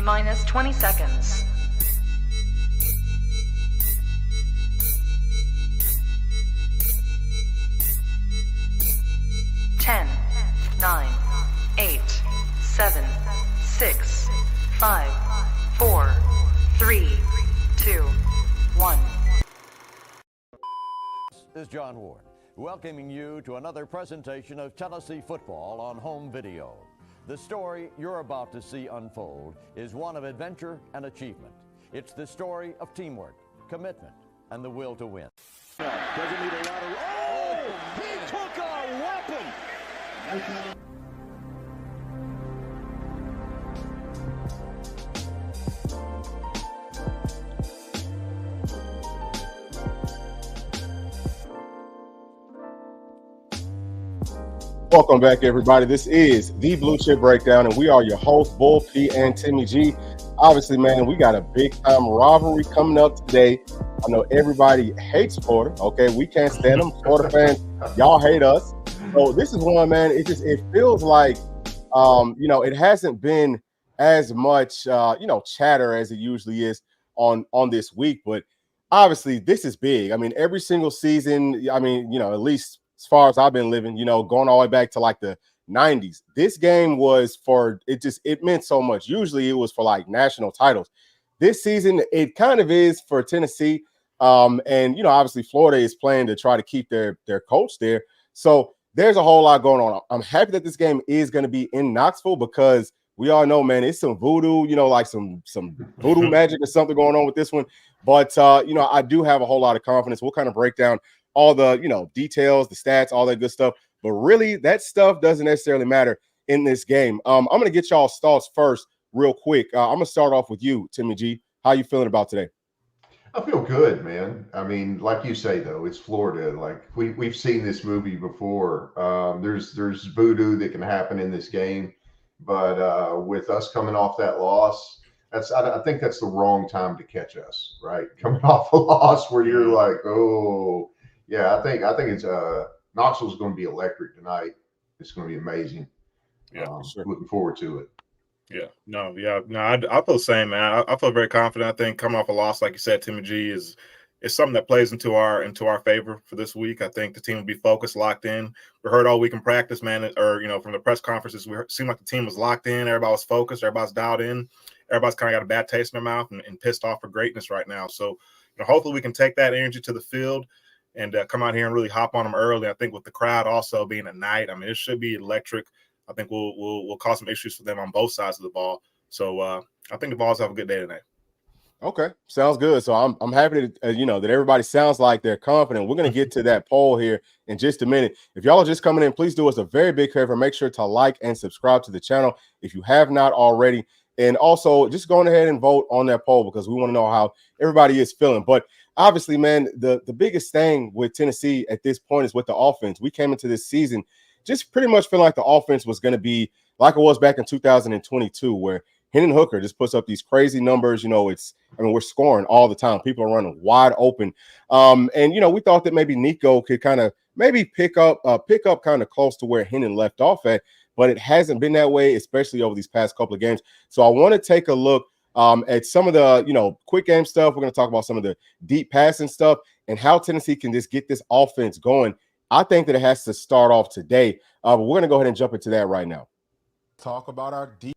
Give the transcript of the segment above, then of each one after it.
T-minus 20 seconds. 10, 9, 8, 7, 6, 5, 4, 3, 2, 1. This is John Ward, welcoming you to another presentation of Tennessee football on home video. The story you're about to see unfold is one of adventure and achievement. It's the story of teamwork, commitment, and the will to win. Doesn't need a lot of... Oh! He took a weapon! Welcome back, everybody. This is the Bluechip Breakdown, and we are your hosts, Bull P and Timmy G. Obviously, man, we got a big-time rivalry coming up today. I know everybody hates Florida, okay? We can't stand them. Florida fans, y'all hate us. So this is one, man, it feels like, it hasn't been as much, chatter as it usually is on this week. But obviously, this is big. I mean, every single season, at least as far as I've been living, going all the way back to like the 90s, this game was it meant so much. Usually it was for like national titles. This season, it kind of is for Tennessee. Obviously Florida is playing to try to keep their coach there. So there's a whole lot going on. I'm happy that this game is going to be in Knoxville because we all know, man, it's some voodoo, like some voodoo magic or something going on with this one. But, I do have a whole lot of confidence. We'll kind of break down all the, details, the stats, all that good stuff. But really, that stuff doesn't necessarily matter in this game. I'm going to get y'all's thoughts first real quick. I'm going to start off with you, Timmy G. How you feeling about today? I feel good, man. I mean, like you say, though, it's Florida. Like we've seen this movie before. There's voodoo that can happen in this game. But with us coming off that loss, I think that's the wrong time to catch us, right? Coming off a loss where you're like, oh, yeah, I think it's Knoxville's going to be electric tonight. It's going to be amazing. Yeah, sure. Looking forward to it. I feel the same, man. I feel very confident. I think coming off a loss, like you said, Timmy G, is something that plays into our favor for this week. I think the team will be focused, locked in. We heard all week in practice, man, from the press conferences, it seemed like the team was locked in. Everybody was focused. Everybody's dialed in. Everybody's kind of got a bad taste in their mouth and pissed off for greatness right now. So, hopefully we can take that energy to the field and come out here and really hop on them early. I think with the crowd also being at night, I mean, it should be electric. I think we'll cause some issues for them on both sides of the ball. So I think the Vols have a good day tonight. Okay, sounds good. So I'm happy to that everybody sounds like they're confident. We're going to get to that poll here in just a minute. If y'all are just coming in, please do us a very big favor. Make sure to like and subscribe to the channel if you have not already. And also just go ahead and vote on that poll because we want to know how everybody is feeling. But obviously, man, the biggest thing with Tennessee at this point is with the offense. We came into this season just pretty much feeling like the offense was going to be like it was back in 2022, where Hendon Hooker just puts up these crazy numbers. We're scoring all the time. People are running wide open. We thought that maybe Nico could kind of maybe pick up kind of close to where Hendon left off at, but it hasn't been that way, especially over these past couple of games. So I want to take a look at some of the, quick game stuff. We're going to talk about some of the deep passing stuff and how Tennessee can just get this offense going. I think that it has to start off today, but we're going to go ahead and jump into that right now. Talk about our deep.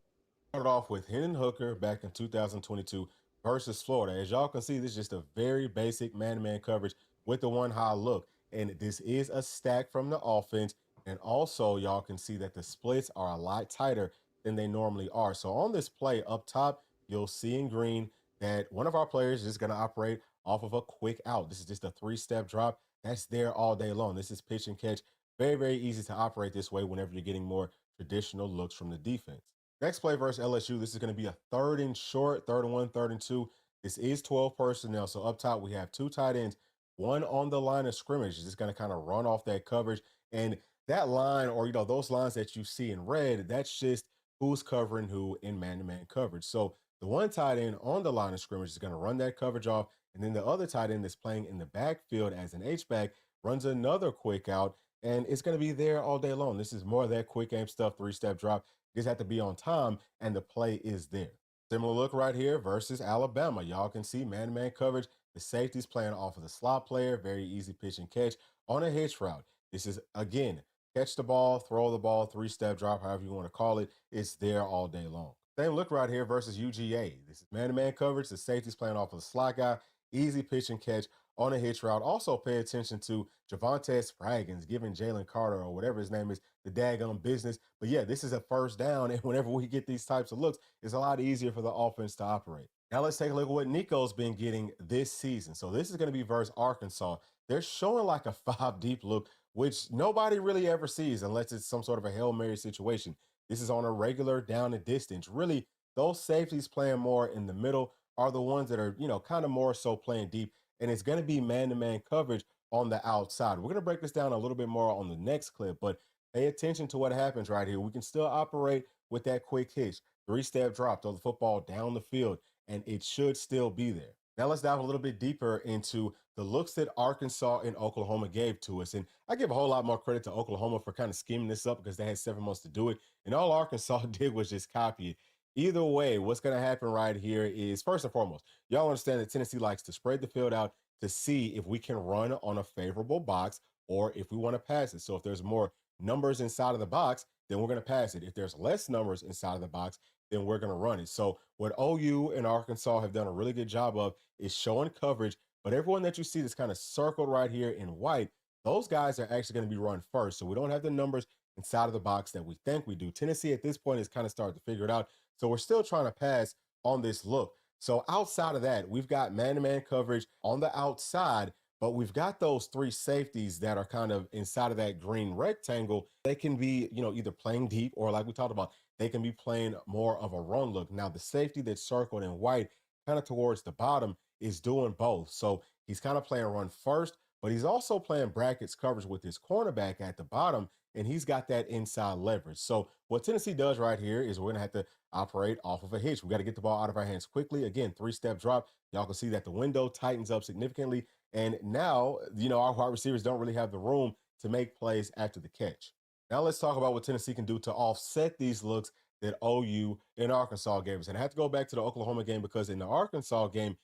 Started off with Hendon Hooker back in 2022 versus Florida. As y'all can see, this is just a very basic man-to-man coverage with the one high look. And this is a stack from the offense. And also, y'all can see that the splits are a lot tighter than they normally are. So on this play up top, you'll see in green that one of our players is going to operate off of a quick out. This is just a 3-step drop. That's there all day long. This is pitch and catch. Very, very easy to operate this way whenever you're getting more traditional looks from the defense. Next play versus LSU, this is going to be a 3rd and short, 3rd and 1, 3rd and 2. This is 12 personnel. So up top, we have 2 tight ends, one on the line of scrimmage. Just going to kind of run off that coverage. And that line, or, those lines that you see in red, that's just who's covering who in man-to-man coverage. So the one tight end on the line of scrimmage is going to run that coverage off. And then the other tight end that's playing in the backfield as an H-back runs another quick out. And it's going to be there all day long. This is more of that quick game stuff, 3-step drop. You just have to be on time, and the play is there. Similar look right here versus Alabama. Y'all can see man-to-man coverage. The safety's playing off of the slot player. Very easy pitch and catch on a hitch route. This is, again, catch the ball, throw the ball, three-step drop, however you want to call it. It's there all day long. Same look right here versus UGA. This is man-to-man coverage. The safety's playing off of the slot guy. Easy pitch and catch on a hitch route. Also pay attention to Javonte Spraggins giving Jalen Carter or whatever his name is the daggone business. But yeah, this is a first down. And whenever we get these types of looks, it's a lot easier for the offense to operate. Now let's take a look at what Nico's been getting this season. So this is going to be versus Arkansas. They're showing like a 5 deep look, which nobody really ever sees unless it's some sort of a Hail Mary situation. This is on a regular down and distance. Really, those safeties playing more in the middle are the ones that are, kind of more so playing deep. And it's going to be man-to-man coverage on the outside. We're going to break this down a little bit more on the next clip, but pay attention to what happens right here. We can still operate with that quick hitch, three-step drop, throw the football down the field, and it should still be there. Now let's dive a little bit deeper into the looks that Arkansas and Oklahoma gave to us. And I give a whole lot more credit to Oklahoma for kind of scheming this up because they had 7 months to do it. And all Arkansas did was just copy it. Either way, what's going to happen right here is, first and foremost, y'all understand that Tennessee likes to spread the field out to see if we can run on a favorable box or if we want to pass it. So if there's more numbers inside of the box, then we're going to pass it. If there's less numbers inside of the box, then we're going to run it. So what OU and Arkansas have done a really good job of is showing coverage, but everyone that you see that's kind of circled right here in white, those guys are actually going to be run first. So we don't have the numbers inside of the box that we think we do. Tennessee at this point is kind of starting to figure it out. So we're still trying to pass on this look. So outside of that, we've got man-to-man coverage on the outside, but we've got those 3 safeties that are kind of inside of that green rectangle. They can be, either playing deep or like we talked about, they can be playing more of a run look. Now, the safety that's circled in white, kind of towards the bottom, is doing both. So he's kind of playing run first, but he's also playing brackets coverage with his cornerback at the bottom, and he's got that inside leverage. So what Tennessee does right here is we're going to have to operate off of a hitch. We got to get the ball out of our hands quickly. Again, 3-step drop. Y'all can see that the window tightens up significantly. And now, our wide receivers don't really have the room to make plays after the catch. Now let's talk about what Tennessee can do to offset these looks that OU and Arkansas gave us. And I have to go back to the Oklahoma game because in the Arkansas game,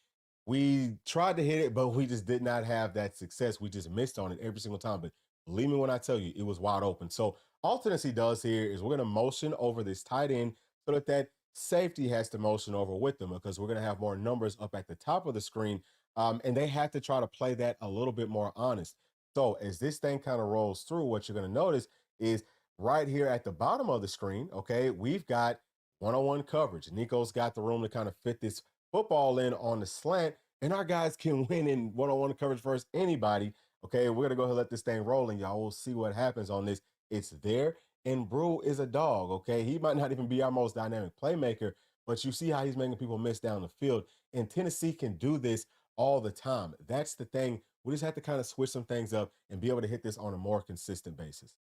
we tried to hit it, but we just did not have that success. We just missed on it every single time. But believe me when I tell you, it was wide open. So all Tennessee does here is we're going to motion over this tight end so that safety has to motion over with them because we're going to have more numbers up at the top of the screen. And they have to try to play that a little bit more honest. So as this thing kind of rolls through, what you're going to notice is right here at the bottom of the screen, okay, we've got one-on-one coverage. Nico's got the room to kind of fit this football in on the slant, and our guys can win in one-on-one coverage versus anybody. Okay, we're going to go ahead and let this thing roll, and y'all will see what happens on this. It's there, and Brew is a dog, okay? He might not even be our most dynamic playmaker, but you see how he's making people miss down the field, and Tennessee can do this all the time. That's the thing. We just have to kind of switch some things up and be able to hit this on a more consistent basis.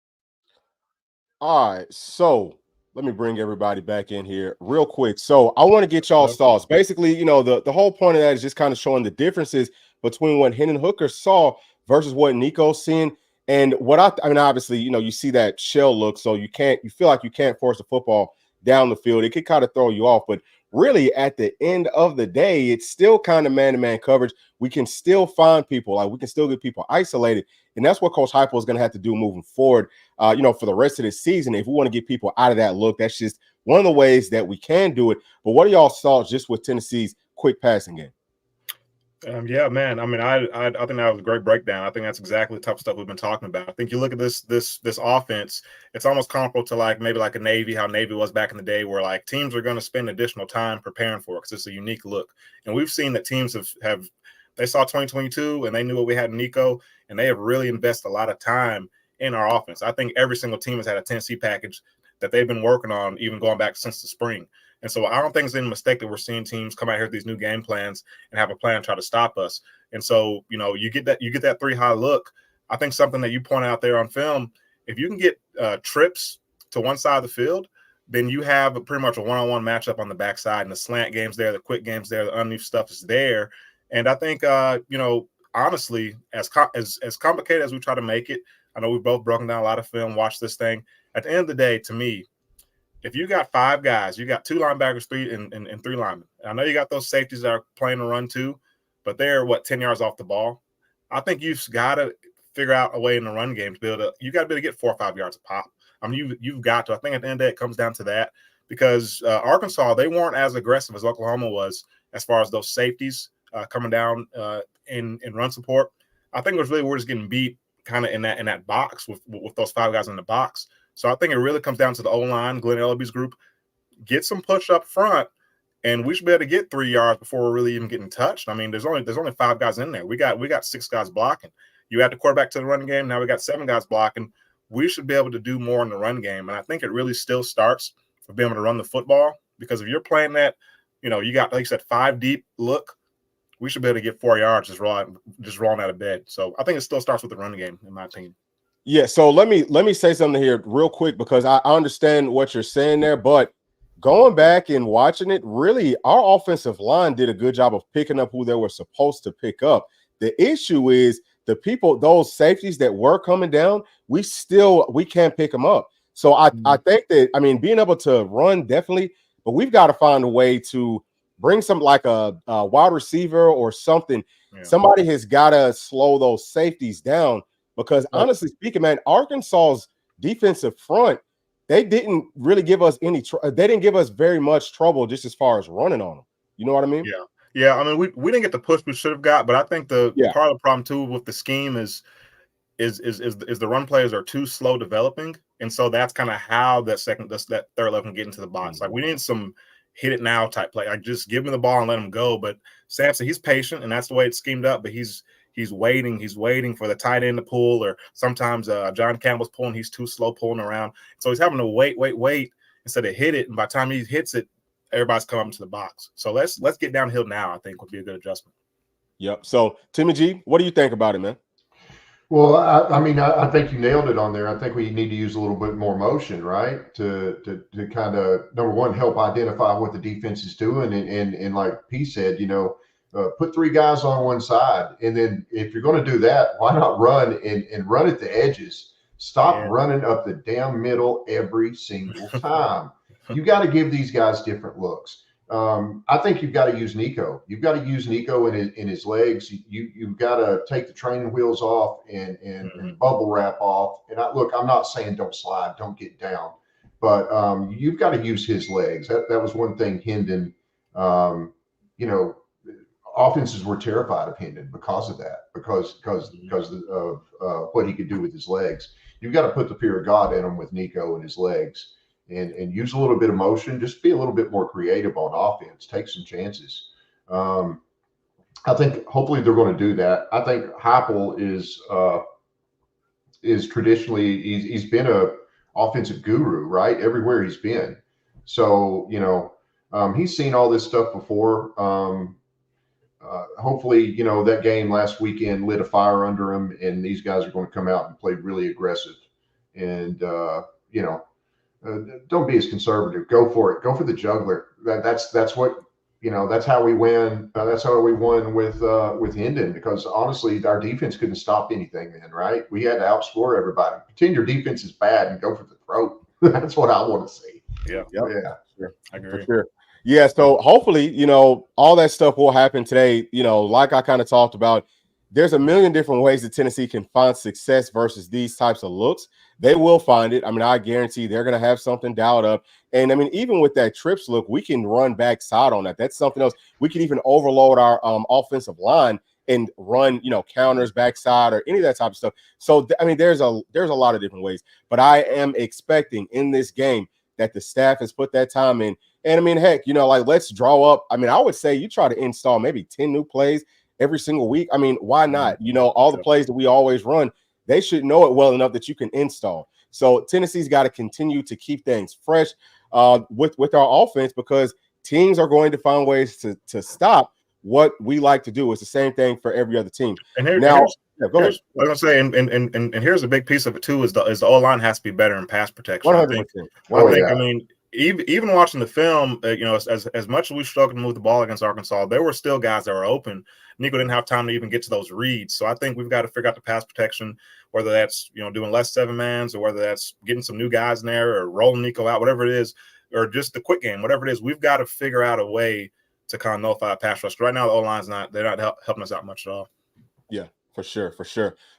All right, so let me bring everybody back in here real quick. So I want to get y'all's thoughts. Basically, the whole point of that is just kind of showing the differences between what Hendon Hooker saw versus what Nico's seeing. And what I mean, obviously, you see that shell look, so you feel like you can't force the football down the field. It could kind of throw you off, but really at the end of the day, it's still kind of man-to-man coverage. We can still find people, like we can still get people isolated. And that's what Coach Heupel is going to have to do moving forward, for the rest of the season. If we want to get people out of that look, that's just one of the ways that we can do it. But what are y'all's thoughts just with Tennessee's quick passing game? Yeah, man. I mean, I think that was a great breakdown. I think that's exactly the type of stuff we've been talking about. I think you look at this offense, it's almost comparable to maybe a Navy, how Navy was back in the day, where teams are going to spend additional time preparing for it because it's a unique look. And we've seen that teams they saw 2022 and they knew what we had in Nico, and they have really invested a lot of time in our offense. I think every single team has had a Tennessee package that they've been working on, even going back since the spring. And so I don't think it's any mistake that we're seeing teams come out here with these new game plans and have a plan to try to stop us. And so, you get that 3-high look. I think something that you point out there on film, if you can get trips to one side of the field, then you have pretty much a one-on-one matchup on the backside, and the slant game's there, the quick game's there, the underneath stuff is there. And I think, honestly, as complicated as we try to make it, I know we've both broken down a lot of film, watched this thing. At the end of the day, to me, if you got 5 guys, you got 2 linebackers, 3 and 3 linemen. I know you got those safeties that are playing a run too, but they're 10 yards off the ball. I think you've got to figure out a way in the run game to be able to get 4 or 5 yards a pop. I mean, you've got to. I think at the end of the day, it comes down to that because Arkansas, they weren't as aggressive as Oklahoma was as far as those safeties coming down in run support. I think it was really we're just getting beat kind of in that box with those 5 guys in the box. So I think it really comes down to the O-line, Glenn Ellaby's group, get some push up front, and we should be able to get 3 yards before we're really even getting touched. I mean, there's only 5 guys in there. We got 6 guys blocking. You add the quarterback to the run game. Now we got 7 guys blocking. We should be able to do more in the run game. And I think it really still starts with being able to run the football because if you're playing that, you got, like you said, 5 deep look, we should be able to get 4 yards just rolling out of bed. So I think it still starts with the run game, in my opinion. Yeah, so let me say something here real quick because I understand what you're saying there, but going back and watching it, really, our offensive line did a good job of picking up who they were supposed to pick up. The issue is the people, those safeties that were coming down, we can't pick them up. So I think that, I mean, being able to run definitely, but we've got to find a way to bring some like a wide receiver or something. Yeah. Somebody has got to slow those safeties down because honestly speaking, man, Arkansas's defensive front, they didn't really give us they didn't give us very much trouble just as far as running on them. You know what I mean? Yeah. Yeah. I mean, we didn't get the push we should have got, but I think part of the problem too with the scheme is the run players are too slow developing. And so that's kind of how that third level can get into the box. Like we need some hit it now type play. Like just give him the ball and let him go. But Sampson, he's patient and that's the way it's schemed up, but he's waiting. He's waiting for the tight end to pull, or sometimes John Campbell's pulling. He's too slow pulling around. So he's having to wait instead of hit it. And by the time he hits it, everybody's coming to the box. So let's get downhill now, I think would be a good adjustment. Yep. So Timmy G, what do you think about it, man? Well, I mean, I think you nailed it on there. I think we need to use a little bit more motion, right? To kind of, number one, help identify what the defense is doing. And like P said, put 3 guys on one side. And then if you're going to do that, why not run and run at the edges? Stop running up the damn middle every single time. You got to give these guys different looks. I think you've got to use Nico. You've got to use Nico in his legs. You've got to take the training wheels off and bubble wrap off. And I'm not saying don't slide, don't get down, but you've got to use his legs. That was one thing Hendon, offenses were terrified of Hendon because of that, because of what he could do with his legs. You've got to put the fear of God in him with Nico and his legs. And use a little bit of motion, just be a little bit more creative on offense, take some chances. I think hopefully they're going to do that. I think Heupel is traditionally, he's been a offensive guru, right? Everywhere he's been. So, he's seen all this stuff before. Hopefully, that game last weekend lit a fire under him, and these guys are going to come out and play really aggressive. And, don't be as conservative. Go for it. Go for the juggler. That's what that's how we win. That's how we won with Hendon, because honestly, our defense couldn't stop anything then, right? We had to outscore everybody. Pretend your defense is bad and go for the throat. That's what I want to see. Yeah. Yep. Yeah. Sure. I agree. For sure. Yeah. So hopefully, all that stuff will happen today. Like I kind of talked about, there's a million different ways that Tennessee can find success versus these types of looks. They will find it. I mean, I guarantee they're going to have something dialed up. And I mean, even with that trips look, we can run backside on that. That's something else. We can even overload our offensive line and run, counters backside or any of that type of stuff. So, I mean, there's a lot of different ways. But I am expecting in this game that the staff has put that time in. And I mean, heck, let's draw up. I mean, I would say you try to install maybe 10 new plays every single week. I mean, why not? All the plays that we always run, they should know it well enough that you can install. So Tennessee's got to continue to keep things fresh with our offense, because teams are going to find ways to stop what we like to do. It's the same thing for every other team. And go ahead. I was gonna say, and here's a big piece of it too, is the O-line has to be better in pass protection. 100%. I mean, even watching the film, as much as we struggled to move the ball against Arkansas, there were still guys that were open. Nico didn't have time to even get to those reads. So I think we've got to figure out the pass protection, whether that's, doing less 7-mans or whether that's getting some new guys in there or rolling Nico out, whatever it is, or just the quick game, whatever it is. We've got to figure out a way to kind of nullify a pass rush. Right now, the O-line's they're not helping us out much at all. Yeah, for sure.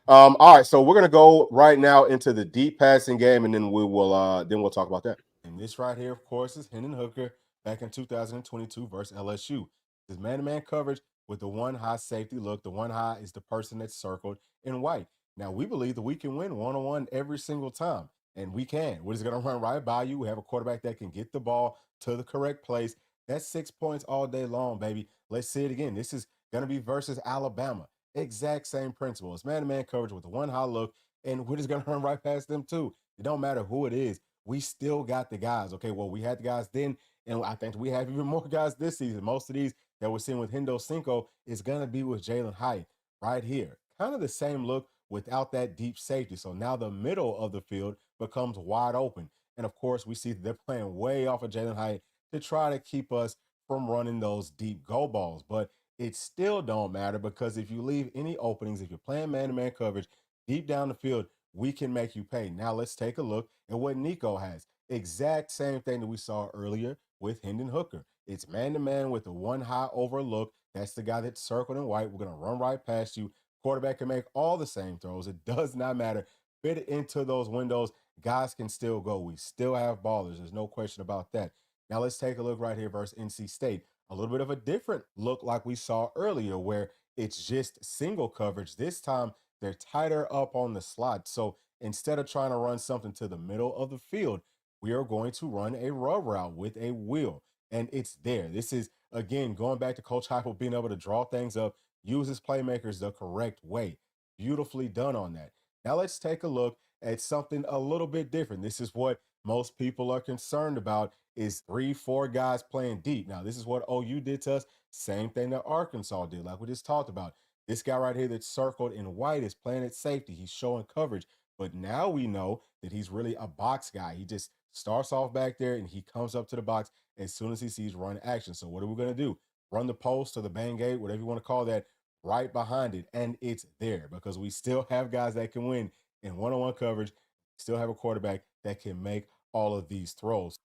All right, so we're gonna go right now into the deep passing game, and then we'll talk about that. And this right here, of course, is Hendon Hooker back in 2022 versus LSU. This man-to-man coverage with the one high safety look. The one high is the person that's circled in white. Now we believe that we can win one-on-one every single time, and we can. We're just gonna run right by you. We have a quarterback that can get the ball to the correct place. That's 6 points all day long, baby. Let's see it again. This is gonna be versus Alabama. Exact same principle. It's man-to-man coverage with the one high look, and we're just going to run right past them too. It don't matter who it is. We still got the guys. Okay, well, we had the guys then, and I think we have even more guys this season. Most of these that we're seeing with Hendo Cinco is going to be with Jalen Hyatt right here. Kind of the same look without that deep safety. So now the middle of the field becomes wide open. And, of course, we see that they're playing way off of Jalen Hyatt to try to keep us from running those deep go balls. But it still don't matter, because if you leave any openings, if you're playing man-to-man coverage deep down the field, we can make you pay. Now let's take a look at what Nico has. Exact same thing that we saw earlier with Hendon Hooker. It's man-to-man with the one high overlook. That's the guy that's circled in white. We're going to run right past you. Quarterback can make all the same throws. It does not matter. Fit it into those windows. Guys can still go. We still have ballers. There's no question about that. Now let's take a look right here versus NC State. A little bit of a different look like we saw earlier, where it's just single coverage. This time they're tighter up on the slot. So instead of trying to run something to the middle of the field, we are going to run a rub route with a wheel. And it's there. This is, again, going back to Coach Heupel being able to draw things up, use his playmakers the correct way. Beautifully done on that. Now let's take a look at something a little bit different. This is what most people are concerned about, is 3-4 guys playing deep. Now, this is what OU did to us. Same thing that Arkansas did, like we just talked about. This guy right here that's circled in white is playing at safety. He's showing coverage. But now we know that he's really a box guy. He just starts off back there, and he comes up to the box as soon as he sees run action. So what are we going to do? Run the post or the bang gate, whatever you want to call that, right behind it. And it's there, because we still have guys that can win in one-on-one coverage. Still have a quarterback that can make all of these throws.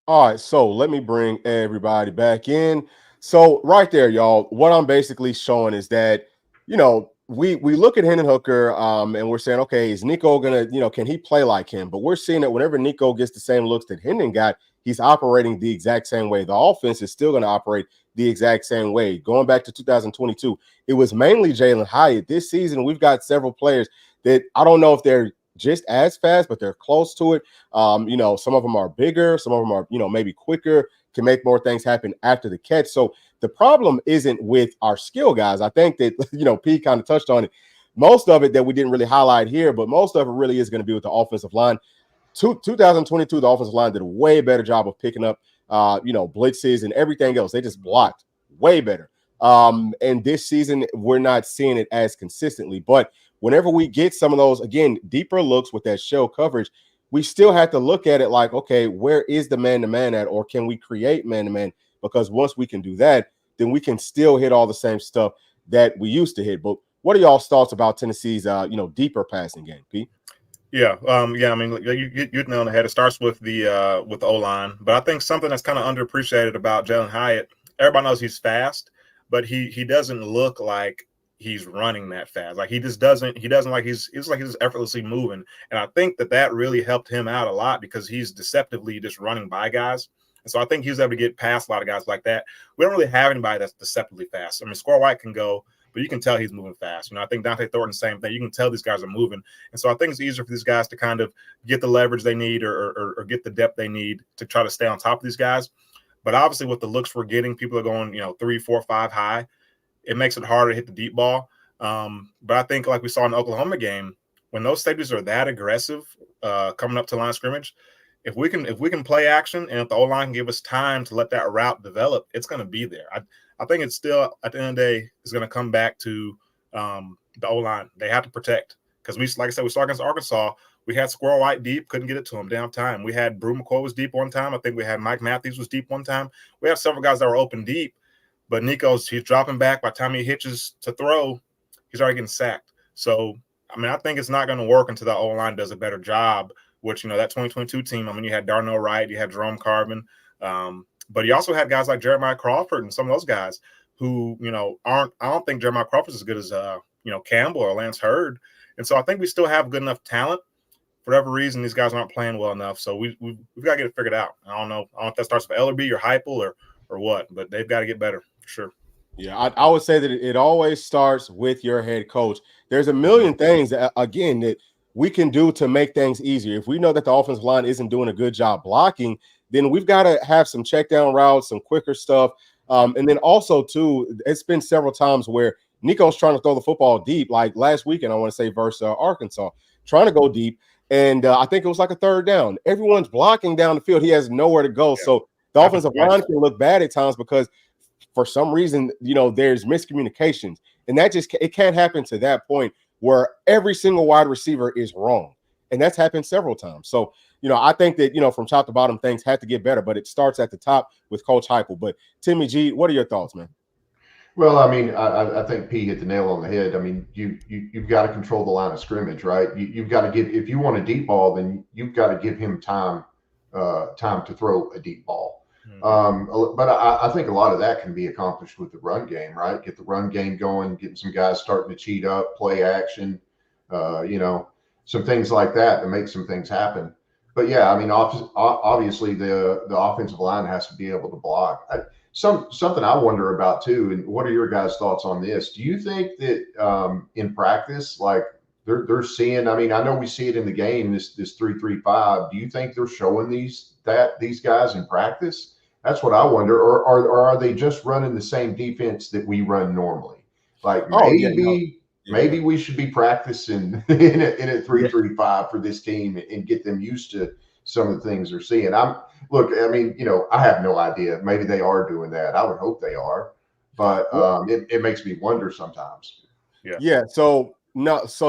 All right, so let me bring everybody back in. So right there, y'all, what I'm basically showing is that, we look at Hendon Hooker and we're saying, okay, is Nico going to, can he play like him? But we're seeing that whenever Nico gets the same looks that Hendon got, he's operating the exact same way. The offense is still going to operate the exact same way. Going back to 2022, it was mainly Jalen Hyatt. This season, we've got several players that I don't know if they're just as fast, but they're close to it. Some of them are bigger, some of them are, maybe quicker, can make more things happen after the catch. So the problem isn't with our skill guys. I think that, Pete kind of touched on it. Most of it that we didn't really highlight here, but most of it really is going to be with the offensive line. 2022, the offensive line did a way better job of picking up, blitzes and everything else. They just blocked way better. And this season, we're not seeing it as consistently. But whenever we get some of those, again, deeper looks with that shell coverage, we still have to look at it like, okay, where is the man-to-man at? Or can we create man-to-man? Because once we can do that, then we can still hit all the same stuff that we used to hit. But what are y'all's thoughts about Tennessee's, deeper passing game, Pete? Yeah. I mean, you nailed on the head. It starts with the O-line. But I think something that's kind of underappreciated about Jalen Hyatt, everybody knows he's fast, but he doesn't look like he's running that fast. Like he doesn't like he's effortlessly moving. And I think that really helped him out a lot, because he's deceptively just running by guys. And so I think he's able to get past a lot of guys like that. We don't really have anybody that's deceptively fast. I mean, Square White can go, but you can tell he's moving fast. I think Dante Thornton, same thing. You can tell these guys are moving. And so I think it's easier for these guys to kind of get the leverage they need or get the depth they need to try to stay on top of these guys. But obviously with the looks we're getting, people are going, 3, 4, 5 high. It makes it harder to hit the deep ball. But I think like we saw in the Oklahoma game, when those safeties are that aggressive coming up to line of scrimmage, if we can play action, and if the O-line can give us time to let that route develop, it's going to be there. I think it's still, at the end of the day, is going to come back to the O-line. They have to protect, because like I said, we saw against Arkansas, we had Squirrel White deep, couldn't get it to him damn time. We had Brew McCoy was deep one time. I think we had Mike Matthews was deep one time. We have several guys that were open deep, but he's dropping back. By the time he hitches to throw, he's already getting sacked. So, I mean, I think it's not going to work until the O-line does a better job, which, that 2022 team, I mean, you had Darnell Wright, you had Jerome Carvin, but you also had guys like Jeremiah Crawford and some of those guys who, I don't think Jeremiah Crawford's as good as, Campbell or Lance Hurd. And so I think we still have good enough talent. For whatever reason, these guys aren't playing well enough. So we've got to get it figured out. I don't know if that starts with Ellerby or Heupel or what, but they've got to get better for sure. Yeah, I would say that it always starts with your head coach. There's a million things, again, that we can do to make things easier. If we know that the offensive line isn't doing a good job blocking, then we've got to have some check down routes, some quicker stuff. And then also, too, it's been several times where Nico's trying to throw the football deep, like last weekend, I want to say, versus Arkansas, trying to go deep. And I think it was like a third down. Everyone's blocking down the field. He has nowhere to go. Yeah. So the offensive line can look bad at times because for some reason, there's miscommunications. And it can't happen to that point where every single wide receiver is wrong. And that's happened several times. So, I think that, from top to bottom, things have to get better, but it starts at the top with Coach Heupel. But Timmy G, what are your thoughts, man? Well, I mean, I think P hit the nail on the head. I mean, you've got to control the line of scrimmage, right? You've got to if you want a deep ball, then you've got to give him time to throw a deep ball. But I think a lot of that can be accomplished with the run game, right? Get the run game going, getting some guys starting to cheat up, play action, some things like that to make some things happen. But yeah, I mean, obviously the offensive line has to be able to block. Something I wonder about too, and what are your guys' thoughts on this? Do you think that in practice, like they're seeing? I mean, I know we see it in the game, this 3-3-5. Do you think they're showing these guys in practice? That's what I wonder. Or are they just running the same defense that we run normally? Like maybe we should be practicing in a 3-3-5 for this team and get them used to some of the things they're seeing. I mean, I have no idea. Maybe they are doing that. I would hope they are, but it makes me wonder sometimes. Yeah. So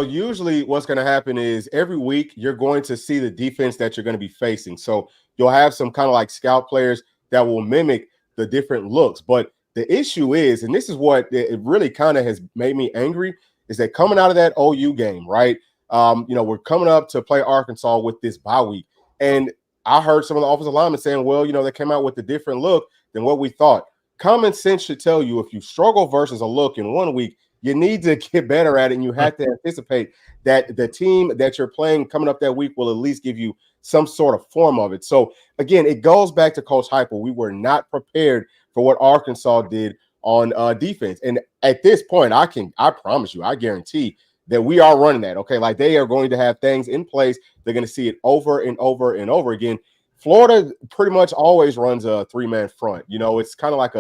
usually what's going to happen is every week you're going to see the defense that you're going to be facing. So you'll have some kind of like scout players that will mimic the different looks. But the issue is, and this is what it really kind of has made me angry, is that coming out of that OU game, right? We're coming up to play Arkansas with this bye week. And I heard some of the offensive linemen saying, well, they came out with a different look than what we thought. Common sense should tell you if you struggle versus a look in 1 week, you need to get better at it, and you have to anticipate that the team that you're playing coming up that week will at least give you some sort of form of it. So, again, it goes back to Coach Heupel. We were not prepared for what Arkansas did on defense. And at this point, I promise you, I guarantee that we are running that, okay? Like, they are going to have things in place. They're going to see it over and over and over again. Florida pretty much always runs a three-man front. It's kind of like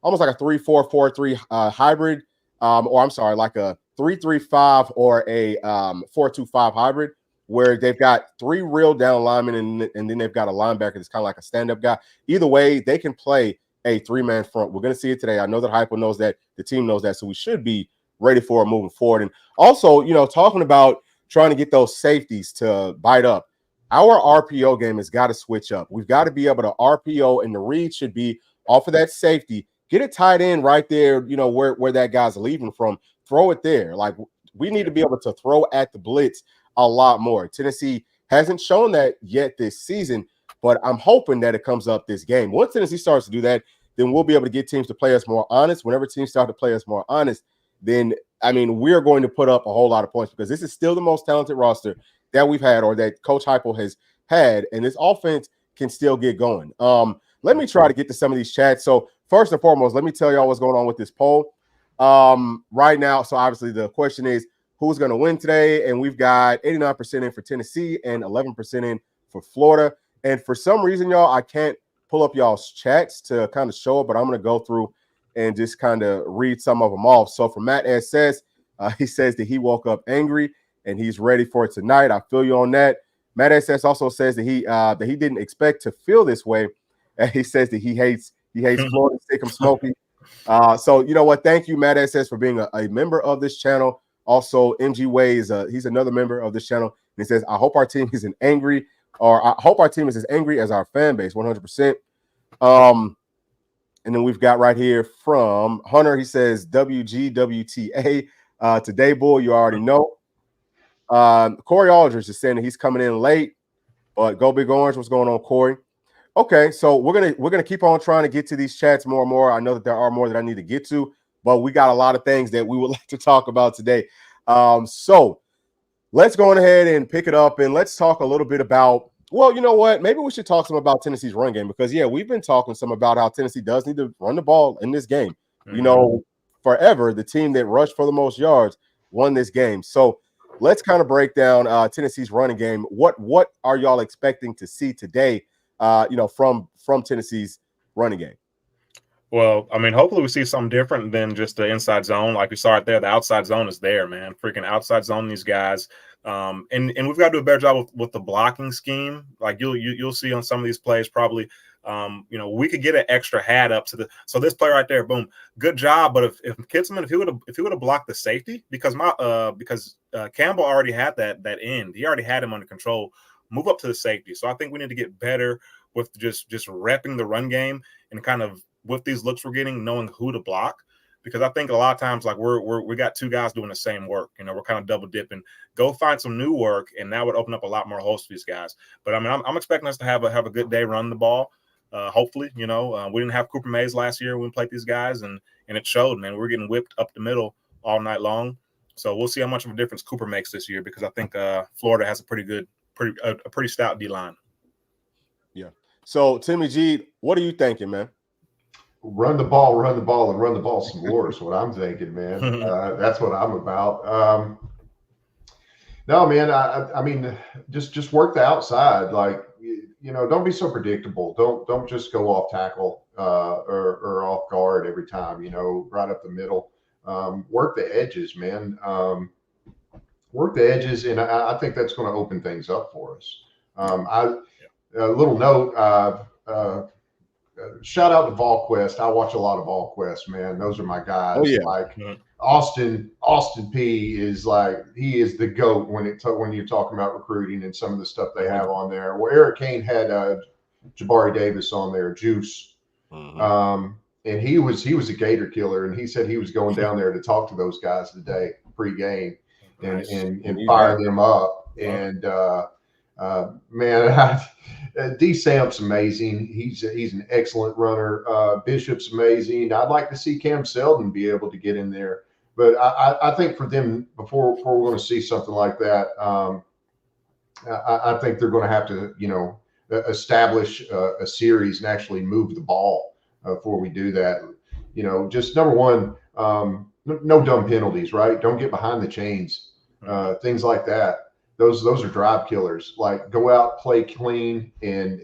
almost like a 3-4-4-3 hybrid, like a 3-3-5 or a 4-2-5 hybrid, where they've got three real down linemen and then they've got a linebacker that's kind of like a stand-up guy. Either way, they can play a three-man front. We're going to see it today. I know that Heupel knows that. The team knows that. So we should be ready for it moving forward. And also, talking about trying to get those safeties to bite up, our RPO game has got to switch up. We've got to be able to RPO, and the read should be off of that safety. Get it tied in right there, where that guy's leaving from. Throw it there. Like, we need to be able to throw at the blitz a lot more. Tennessee hasn't shown that yet this season, but I'm hoping that it comes up this game. Once Tennessee starts to do that, then we'll be able to get teams to play us more honest. Whenever teams start to play us more honest, then, we're going to put up a whole lot of points, because this is still the most talented roster that we've had, or that Coach Heupel has had, and this offense can still get going. Let me try to get to some of these chats. So first and foremost, let me tell y'all what's going on with this poll right now. So obviously the question is, who's going to win today? And we've got 89% in for Tennessee and 11% in for Florida. And for some reason, y'all, I can't pull up y'all's chats to kind of show it, but I'm going to go through and just kind of read some of them off. So for Matt SS, he says that he woke up angry and he's ready for it tonight. I feel you on that. Matt SS also says that he didn't expect to feel this way. And he says that he hates Florida, sick and smoky. So you know what? Thank you, Matt SS, for being a member of this channel. Also, MG Way he's another member of this channel. And he says, I hope our team isn't angry, or I hope our team is as angry as our fan base, 100%. And then we've got right here from Hunter. He says WGWTA. Today, Bull, you already know. Corey Aldridge is saying that he's coming in late, but go Big Orange. What's going on, Corey? Okay, so we're gonna keep on trying to get to these chats more and more. I know that there are more that I need to get to, but we got a lot of things that we would like to talk about today. So let's go on ahead and pick it up, and let's talk a little bit about, well, you know what? Maybe we should talk some about Tennessee's run game, because, yeah, we've been talking some about how Tennessee does need to run the ball in this game. Mm-hmm. You know, forever, the team that rushed for the most yards won this game. So let's kind of break down Tennessee's running game. What are y'all expecting to see today, from Tennessee's running game? Well, I mean, hopefully we see something different than just the inside zone. Like we saw it there, the outside zone is there, man. Freaking outside zone these guys. And we've got to do a better job with the blocking scheme. Like you'll see on some of these plays probably, we could get an extra hat up to so this play right there, boom, good job. But if Kitselman, if he would have blocked the safety, because Campbell already had that end, he already had him under control. Move up to the safety. So I think we need to get better with just repping the run game and kind of, with these looks we're getting, knowing who to block, because I think a lot of times, like we got two guys doing the same work. We're kind of double dipping. Go find some new work, and that would open up a lot more holes for these guys. But I mean, I'm expecting us to have a good day running the ball. Hopefully, we didn't have Cooper Mays last year when we played these guys, and it showed. Man, we're getting whipped up the middle all night long. So we'll see how much of a difference Cooper makes this year, because I think Florida has a pretty stout D line. Yeah. So Timmy G, what are you thinking, man? Run the ball, and run the ball some more is what I'm thinking, man. That's what I'm about. No, man, I mean, just work the outside. Like, don't be so predictable. Don't just go off tackle or off guard every time, right up the middle. Work the edges, man. Work the edges, and I think that's going to open things up for us. A little note, shout out to VolQuest. I watch a lot of VolQuest, man. Those are my guys. Oh, yeah. Like Austin P is he is the GOAT when you're talking about recruiting and some of the stuff they have on there. Well, Eric Kane had Jabari Davis on there, Juice. And he was a Gator killer, and he said he was going down there to talk to those guys today pre-game and fire them up. And man, D Samp's amazing. He's an excellent runner. Bishop's amazing. I'd like to see Cam Seldon be able to get in there, but I think for them, before we're going to see something like that, I think they're going to have to establish a series and actually move the ball before we do that. Just number one, no dumb penalties, right? Don't get behind the chains, things like that. Those are drive killers. Like, go out, play clean, and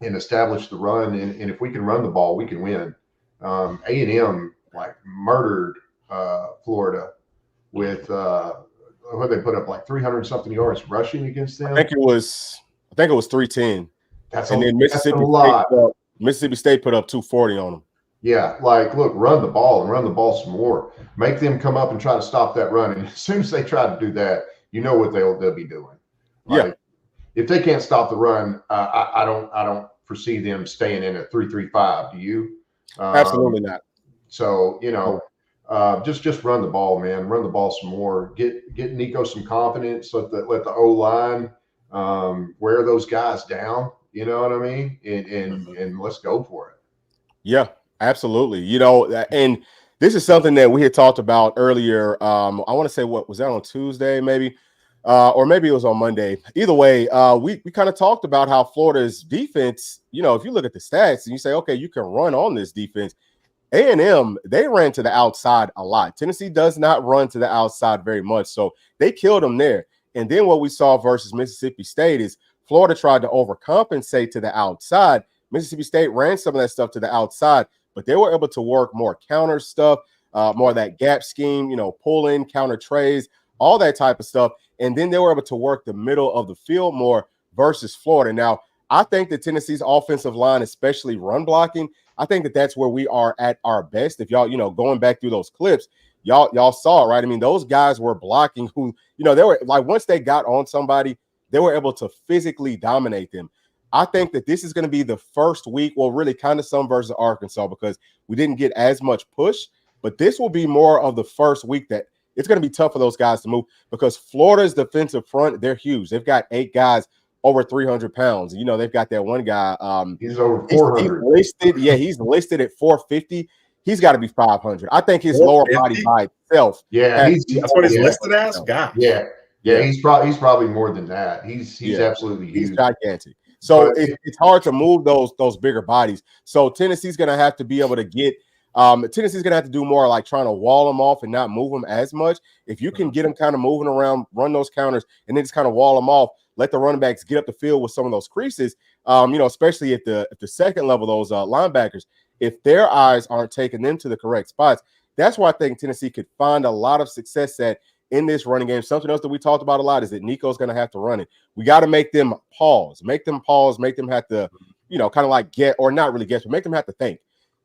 establish the run. And if we can run the ball, we can win. A&M murdered Florida with what they put up 300 something yards rushing against them. I think it was 310. Then Mississippi State put up 240 on them. Yeah, look, run the ball and run the ball some more. Make them come up and try to stop that run. And as soon as they try to do that, what they'll be doing. If they can't stop the run, I don't foresee them staying in at 3-3-5. Do you? Absolutely not. So just run the ball, man. Run the ball some more. Get Nico some confidence. Let the O-line wear those guys down. You know what I mean? And let's go for it. Yeah. Absolutely. And this is something that we had talked about earlier. I want to say, what was that, on Tuesday, maybe? Or maybe it was on Monday. Either way, we kind of talked about how Florida's defense, if you look at the stats and you say, okay, you can run on this defense. A&M, they ran to the outside a lot. Tennessee does not run to the outside very much. So they killed them there. And then what we saw versus Mississippi State is Florida tried to overcompensate to the outside. Mississippi State ran some of that stuff to the outside, but they were able to work more counter stuff, more of that gap scheme, pull in, counter trays, all that type of stuff. And then they were able to work the middle of the field more versus Florida. Now, I think that Tennessee's offensive line, especially run blocking, I think that that's where we are at our best. If y'all, going back through those clips, y'all saw it, right? I mean, those guys were blocking who, they were once they got on somebody, they were able to physically dominate them. I think that this is going to be the first week, well, really kind of some versus Arkansas because we didn't get as much push, but this will be more of the first week that it's going to be tough for those guys to move because Florida's defensive front, they're huge. They've got 8 guys over 300 pounds. You know, they've got that one guy. He's over 400. He's listed. Yeah, he's listed at 450. He's got to be 500. I think his lower body by itself. Yeah, that's what he's listed as. Gosh. Yeah. He's probably more than that. He's absolutely huge. He's gigantic. So it's hard to move those bigger bodies. So Tennessee's going to have to be able to get. Tennessee's going to have to do more like trying to wall them off and not move them as much. If you can get them kind of moving around, run those counters, and then just kind of wall them off, let the running backs get up the field with some of those creases, especially at the second level, those linebackers, if their eyes aren't taking them to the correct spots, that's where I think Tennessee could find a lot of success at in this running game. Something else that we talked about a lot is that Nico's going to have to run it. We got to make them pause, make them have to, kind of like get, or not really guess, but make them have to think.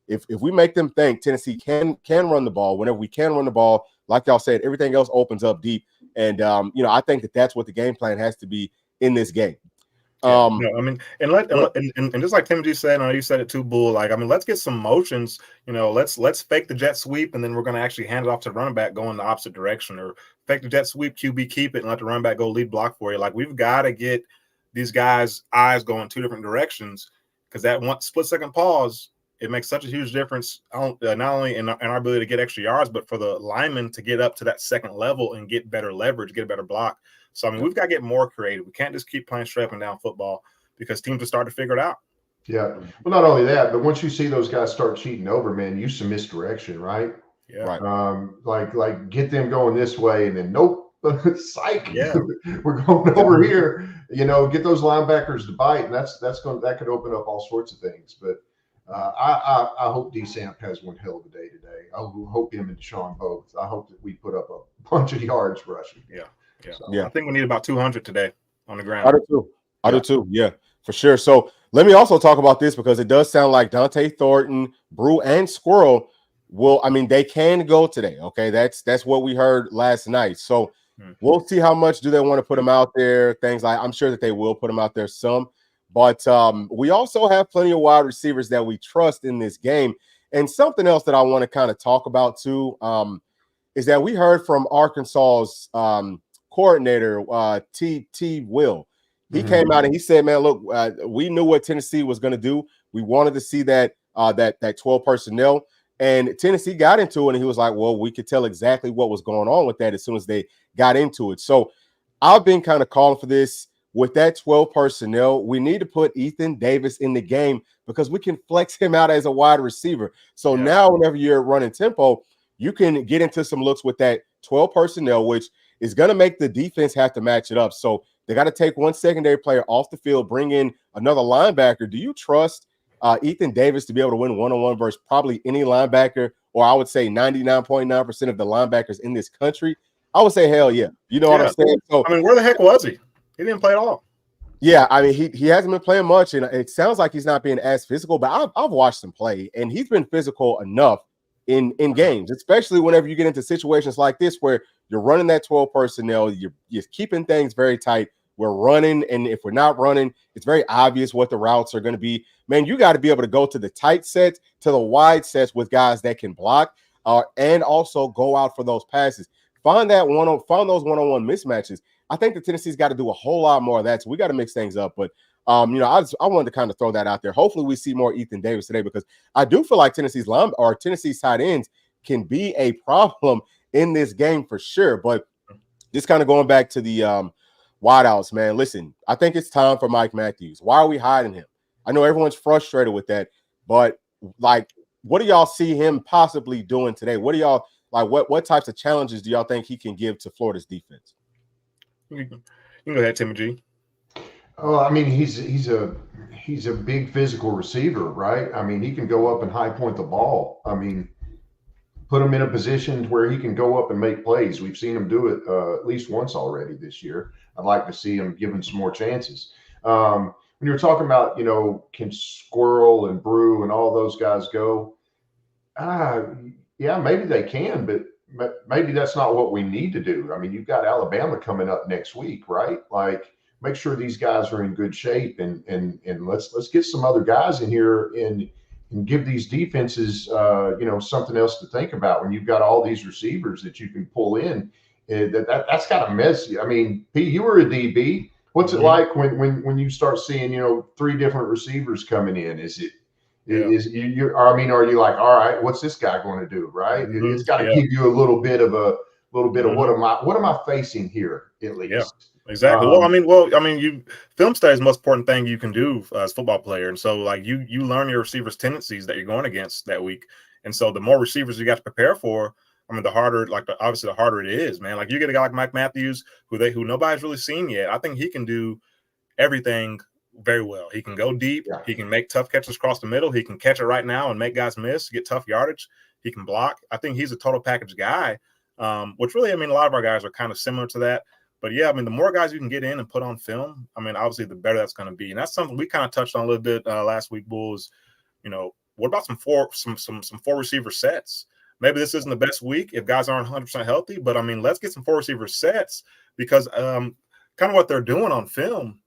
If we make them think, Tennessee can run the ball. Whenever we can run the ball, like y'all said, everything else opens up deep. And, I think that's what the game plan has to be in this game. And just like Timmy G said, I know you said it too, Bull. Let's get some motions. Let's fake the jet sweep, and then we're going to actually hand it off to the running back going the opposite direction, or fake the jet sweep, QB keep it, and let the running back go lead block for you. Like, we've got to get these guys' eyes going 2 different directions, because that one split second pause, it makes such a huge difference, not only in our ability to get extra yards, but for the linemen to get up to that second level and get better leverage, get a better block. So, we've got to get more creative. We can't just keep playing straight up and down football, because teams will start to figure it out. Yeah. Well, not only that, but once you see those guys start cheating over, man, use some misdirection, right? Yeah. Right. Like get them going this way, and then nope, psych. Yeah. We're going over here. Get those linebackers to bite, and that could open up all sorts of things. But I hope D-Samp has one hell of a day today. I hope him and Deshaun both. I hope that we put up a bunch of yards rushing. Yeah. I think we need about 200 today on the ground. I do too. Yeah, for sure. So let me also talk about this, because it does sound like Dante Thornton, Brew, and Squirrel they can go today. Okay, that's what we heard last night. So we'll see how much do they want to put them out there. Things like, I'm sure that they will put them out there some, but we also have plenty of wide receivers that we trust in this game. And something else that I want to kind of talk about too is that we heard from Arkansas's coordinator, T. Will. He came out and he said, man, look, we knew what Tennessee was going to do. We wanted to see that 12 personnel, and Tennessee got into it, and he was like, well, we could tell exactly what was going on with that as soon as they got into it. So I've been kind of calling for this with that 12 personnel. We need to put Ethan Davis in the game, because we can flex him out as a wide receiver. So now whenever you're running tempo, you can get into some looks with that 12 personnel, which is going to make the defense have to match it up. So they got to take one secondary player off the field, bring in another linebacker. Do you trust Ethan Davis to be able to win one-on-one versus probably any linebacker, or I would say 99.9% of the linebackers in this country? I would say hell yeah. You know what I'm saying? So where the heck was he? He didn't play at all. Yeah, he hasn't been playing much, and it sounds like he's not being as physical, but I've watched him play, and he's been physical enough in games, especially whenever you get into situations like this where you're running that 12 personnel, you're keeping things very tight. We're running, and if we're not running, it's very obvious what the routes are going to be. Man, you got to be able to go to the tight sets, to the wide sets with guys that can block, and also go out for those passes. Find those one-on-one mismatches. I think the Tennessee's got to do a whole lot more of that. So we got to mix things up. But I wanted to kind of throw that out there. Hopefully, we see more Ethan Davis today, because I do feel like Tennessee's tight ends can be a problem in this game for sure. But just kind of going back to the wideouts, man. Listen, I think it's time for Mike Matthews. Why are we hiding him? I know everyone's frustrated with that, but what do y'all see him possibly doing today? What do y'all like? What types of challenges do y'all think he can give to Florida's defense? You can go ahead, Timmy G. Oh, he's a big physical receiver, right? He can go up and high point the ball. Put him in a position where he can go up and make plays. We've seen him do it at least once already this year. I'd like to see him given some more chances. When you're talking about, can Squirrel and Brew and all those guys go? Yeah, maybe they can, but maybe that's not what we need to do. You've got Alabama coming up next week, right? make sure these guys are in good shape, and let's get some other guys in here and give these defenses something else to think about when you've got all these receivers that you can pull in. That's kind of messy. I mean, Pete, you were a DB. What's it like when you start seeing 3 different receivers coming in? Is it are you like, all right, what's this guy going to do? Right? It's got to give you a little bit of what am I facing here at least? Yeah. Exactly. Film study is the most important thing you can do as a football player. And so like you learn your receivers' tendencies that you're going against that week. And so the more receivers you got to prepare for, I mean, the harder, obviously the harder it is, man. Like you get a guy like Mike Matthews, who nobody's really seen yet. I think he can do everything very well. He can go deep. Yeah. He can make tough catches across the middle. He can catch it right now and make guys miss, get tough yardage. He can block. I think he's a total package guy, which really, I mean, a lot of our guys are kind of similar to that. But yeah, I mean, the more guys you can get in and put on film, I mean, obviously the better that's going to be. And that's something we kind of touched on a little bit last week, Bulls. What about some four receiver sets? Maybe this isn't the best week if guys aren't 100% healthy, but I mean, let's get some 4 receiver sets because kind of what they're doing on film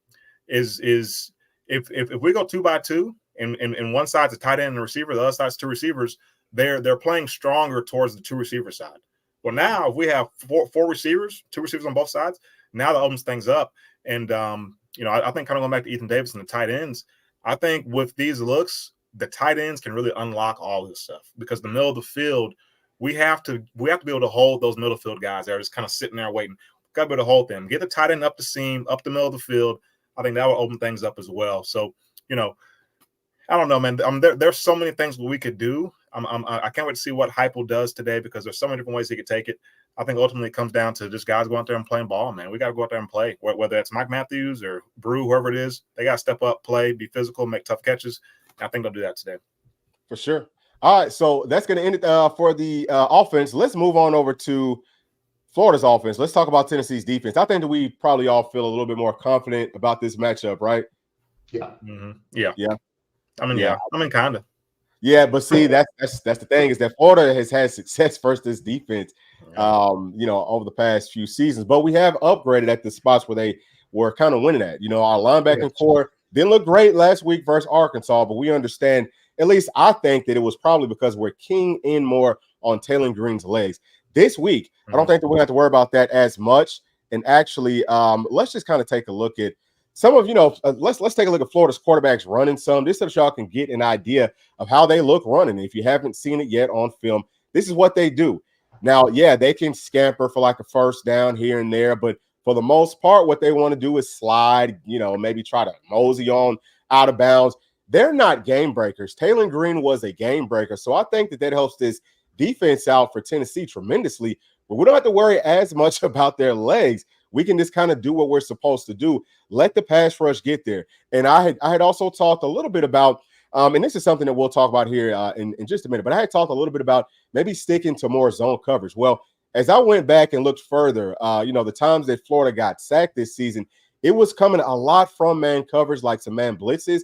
is if we go 2 by 2 and one side's a tight end and a receiver, the other side's 2 receivers, they're playing stronger towards the 2 receiver side. Well, now if we have four receivers, 2 receivers on both sides, now that opens things up. And I think kind of going back to Ethan Davis and the tight ends, I think with these looks, the tight ends can really unlock all this stuff because the middle of the field, we have to be able to hold those middle field guys that are just kind of sitting there waiting. Got to be able to hold them, get the tight end up the seam, up the middle of the field. I think that will open things up as well. So, I don't know, man. There's so many things we could do. I can't wait to see what Heupel does today because there's so many different ways he could take it. I think ultimately it comes down to just guys going out there and playing ball, man. We got to go out there and play, whether it's Mike Matthews or Brew, whoever it is. They got to step up, play, be physical, make tough catches. I think they'll do that today. For sure. All right, so that's going to end it for the offense. Let's move on over to Florida's offense. Let's talk about Tennessee's defense. I think that we probably all feel a little bit more confident about this matchup, right? Yeah. Mm-hmm. Yeah. Yeah. I mean, kind of. Yeah, but see, that's the thing is that Florida has had success versus this defense, over the past few seasons. But we have upgraded at the spots where they were kind of winning at. Our linebacking core didn't look great last week versus Arkansas, but we understand. At least I think that it was probably because we're keying in more on Taylor Green's legs. This week, I don't think that we have to worry about that as much. And actually, let's just kind of take a look at some of, let's take a look at Florida's quarterbacks running some, just so that y'all can get an idea of how they look running. If you haven't seen it yet on film, this is what they do. Now, yeah, they can scamper for like a first down here and there, but for the most part, what they want to do is slide, maybe try to mosey on out of bounds. They're not game breakers. Taylor Green was a game breaker. So I think that helps this defense out for Tennessee tremendously. But we don't have to worry as much about their legs. We can just kind of do what we're supposed to do. Let the pass rush get there. And I had also talked a little bit about, and this is something that we'll talk about here in just a minute, but I had talked a little bit about maybe sticking to more zone coverage. Well, as I went back and looked further, the times that Florida got sacked this season, it was coming a lot from man coverage, like some man blitzes.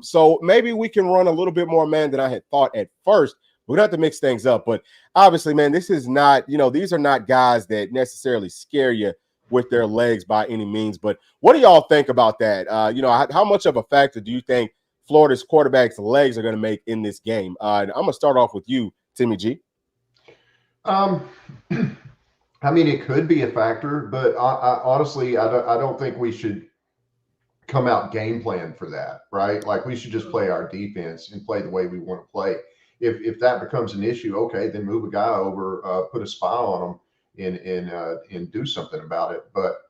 So maybe we can run a little bit more man than I had thought at first. We're going to have to mix things up. But obviously, man, this is not, these are not guys that necessarily scare you with their legs by any means. But what do y'all think about that? How much of a factor do you think Florida's quarterback's legs are going to make in this game? And I'm going to start off with you, Timmy G. I mean, it could be a factor, but I honestly, I don't think we should come out game plan for that, right? Like we should just play our defense and play the way we want to play. If that becomes an issue, okay, then move a guy over, put a spy on him and do something about it. But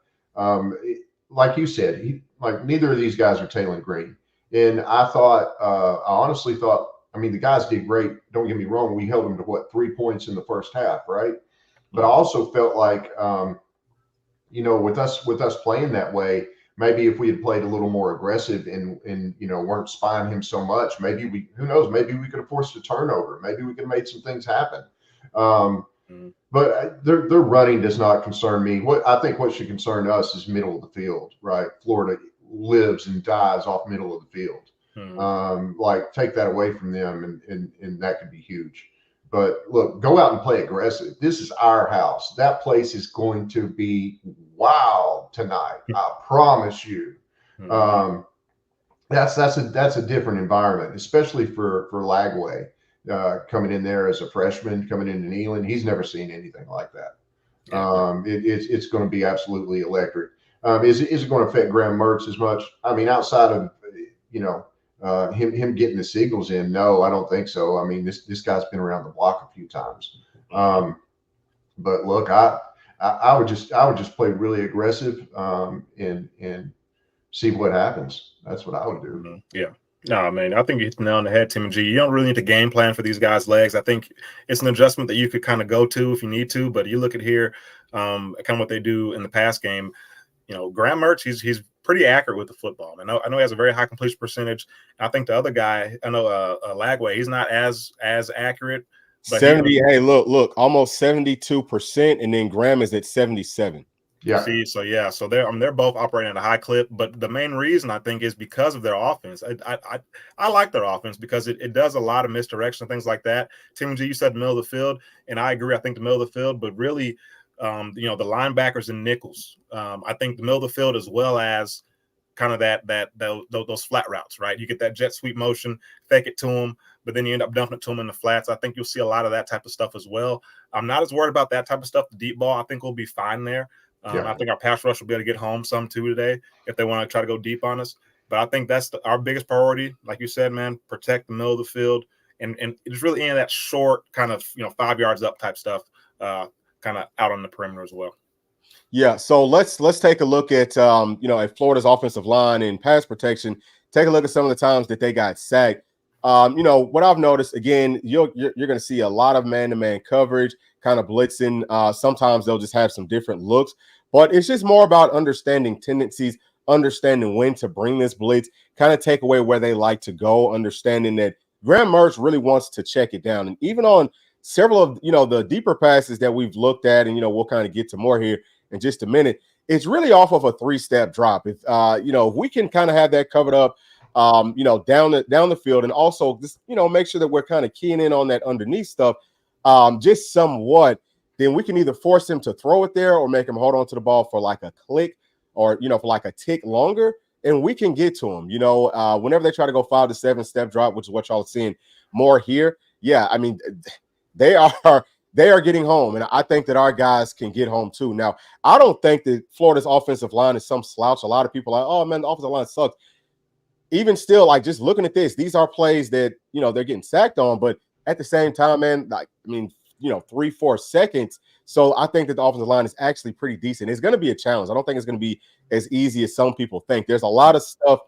like you said, neither of these guys are Taylor Green. And I honestly thought, I mean, the guys did great. Don't get me wrong. We held them to 3 points in the first half, right? But I also felt like, with us playing that way, maybe if we had played a little more aggressive and weren't spying him so much, who knows, maybe we could have forced a turnover. Maybe we could have made some things happen. But their running does not concern me. I think what should concern us is middle of the field, right? Florida lives and dies off middle of the field. Take that away from them and that could be huge. But look, go out and play aggressive. This is our house. That place is going to be wild tonight. I promise you. That's a different environment, especially for Lagway coming in there as a freshman, coming into Neyland. He's never seen anything like that. It's going to be absolutely electric. Is it going to affect Graham Mertz as much? I mean, outside of him getting the Seagulls in, no, I don't think so. I mean, this guy's been around the block a few times. But look, I would just play really aggressive and see what happens. That's what I would do. Yeah. No, man, I think you hit the nail on the head, Timmy G. You don't really need to game plan for these guys' legs. I think it's an adjustment that you could kind of go to if you need to. But you look at here, kind of what they do in the pass game. Graham Mertz, he's pretty accurate with the football. I know he has a very high completion percentage. I think the other guy, Lagway, he's not as accurate. But 70. Hey, look, almost 72%, and then Graham is at 77. Yeah. So they're both operating at a high clip, but the main reason I think is because of their offense. I like their offense because it does a lot of misdirection and things like that. Timmy G, you said the middle of the field, and I agree. I think the middle of the field, but really, the linebackers and nickels. I think the middle of the field as well as kind of those flat routes, right? You get that jet sweep motion, fake it to them, but then you end up dumping it to them in the flats. I think you'll see a lot of that type of stuff as well. I'm not as worried about that type of stuff. The deep ball, I think we'll be fine there. I think our pass rush will be able to get home some too today if they want to try to go deep on us. But I think that's our biggest priority. Like you said, man, protect the middle of the field and it's really any of that short kind of 5 yards up type stuff, kind of out on the perimeter as well. Yeah, so let's take a look at at Florida's offensive line and pass protection. Take a look at some of the times that they got sacked. What I've noticed, again, you're going to see a lot of man-to-man coverage, kind of blitzing. Sometimes they'll just have some different looks, but it's just more about understanding tendencies, understanding when to bring this blitz, kind of take away where they like to go, understanding that Graham Mertz really wants to check it down. And even on several of, the deeper passes that we've looked at, and, we'll kind of get to more here in just a minute, it's really off of a three-step drop. If, if we can kind of have that covered up, down the field, and also just, make sure that we're kind of keying in on that underneath stuff, just somewhat, then we can either force him to throw it there or make him hold on to the ball for like a click or, for like a tick longer, and we can get to him. Whenever they try to go 5 to 7 step drop, which is what y'all are seeing more here. Yeah, I mean, they are getting home, and I think that our guys can get home too. Now, I don't think that Florida's offensive line is some slouch. A lot of people are like, oh man, the offensive line sucks. Even still, like, just looking at this, these are plays that, they're getting sacked on, but at the same time, man, 3-4 seconds. So I think that the offensive line is actually pretty decent. It's going to be a challenge. I don't think it's going to be as easy as some people think. There's a lot of stuff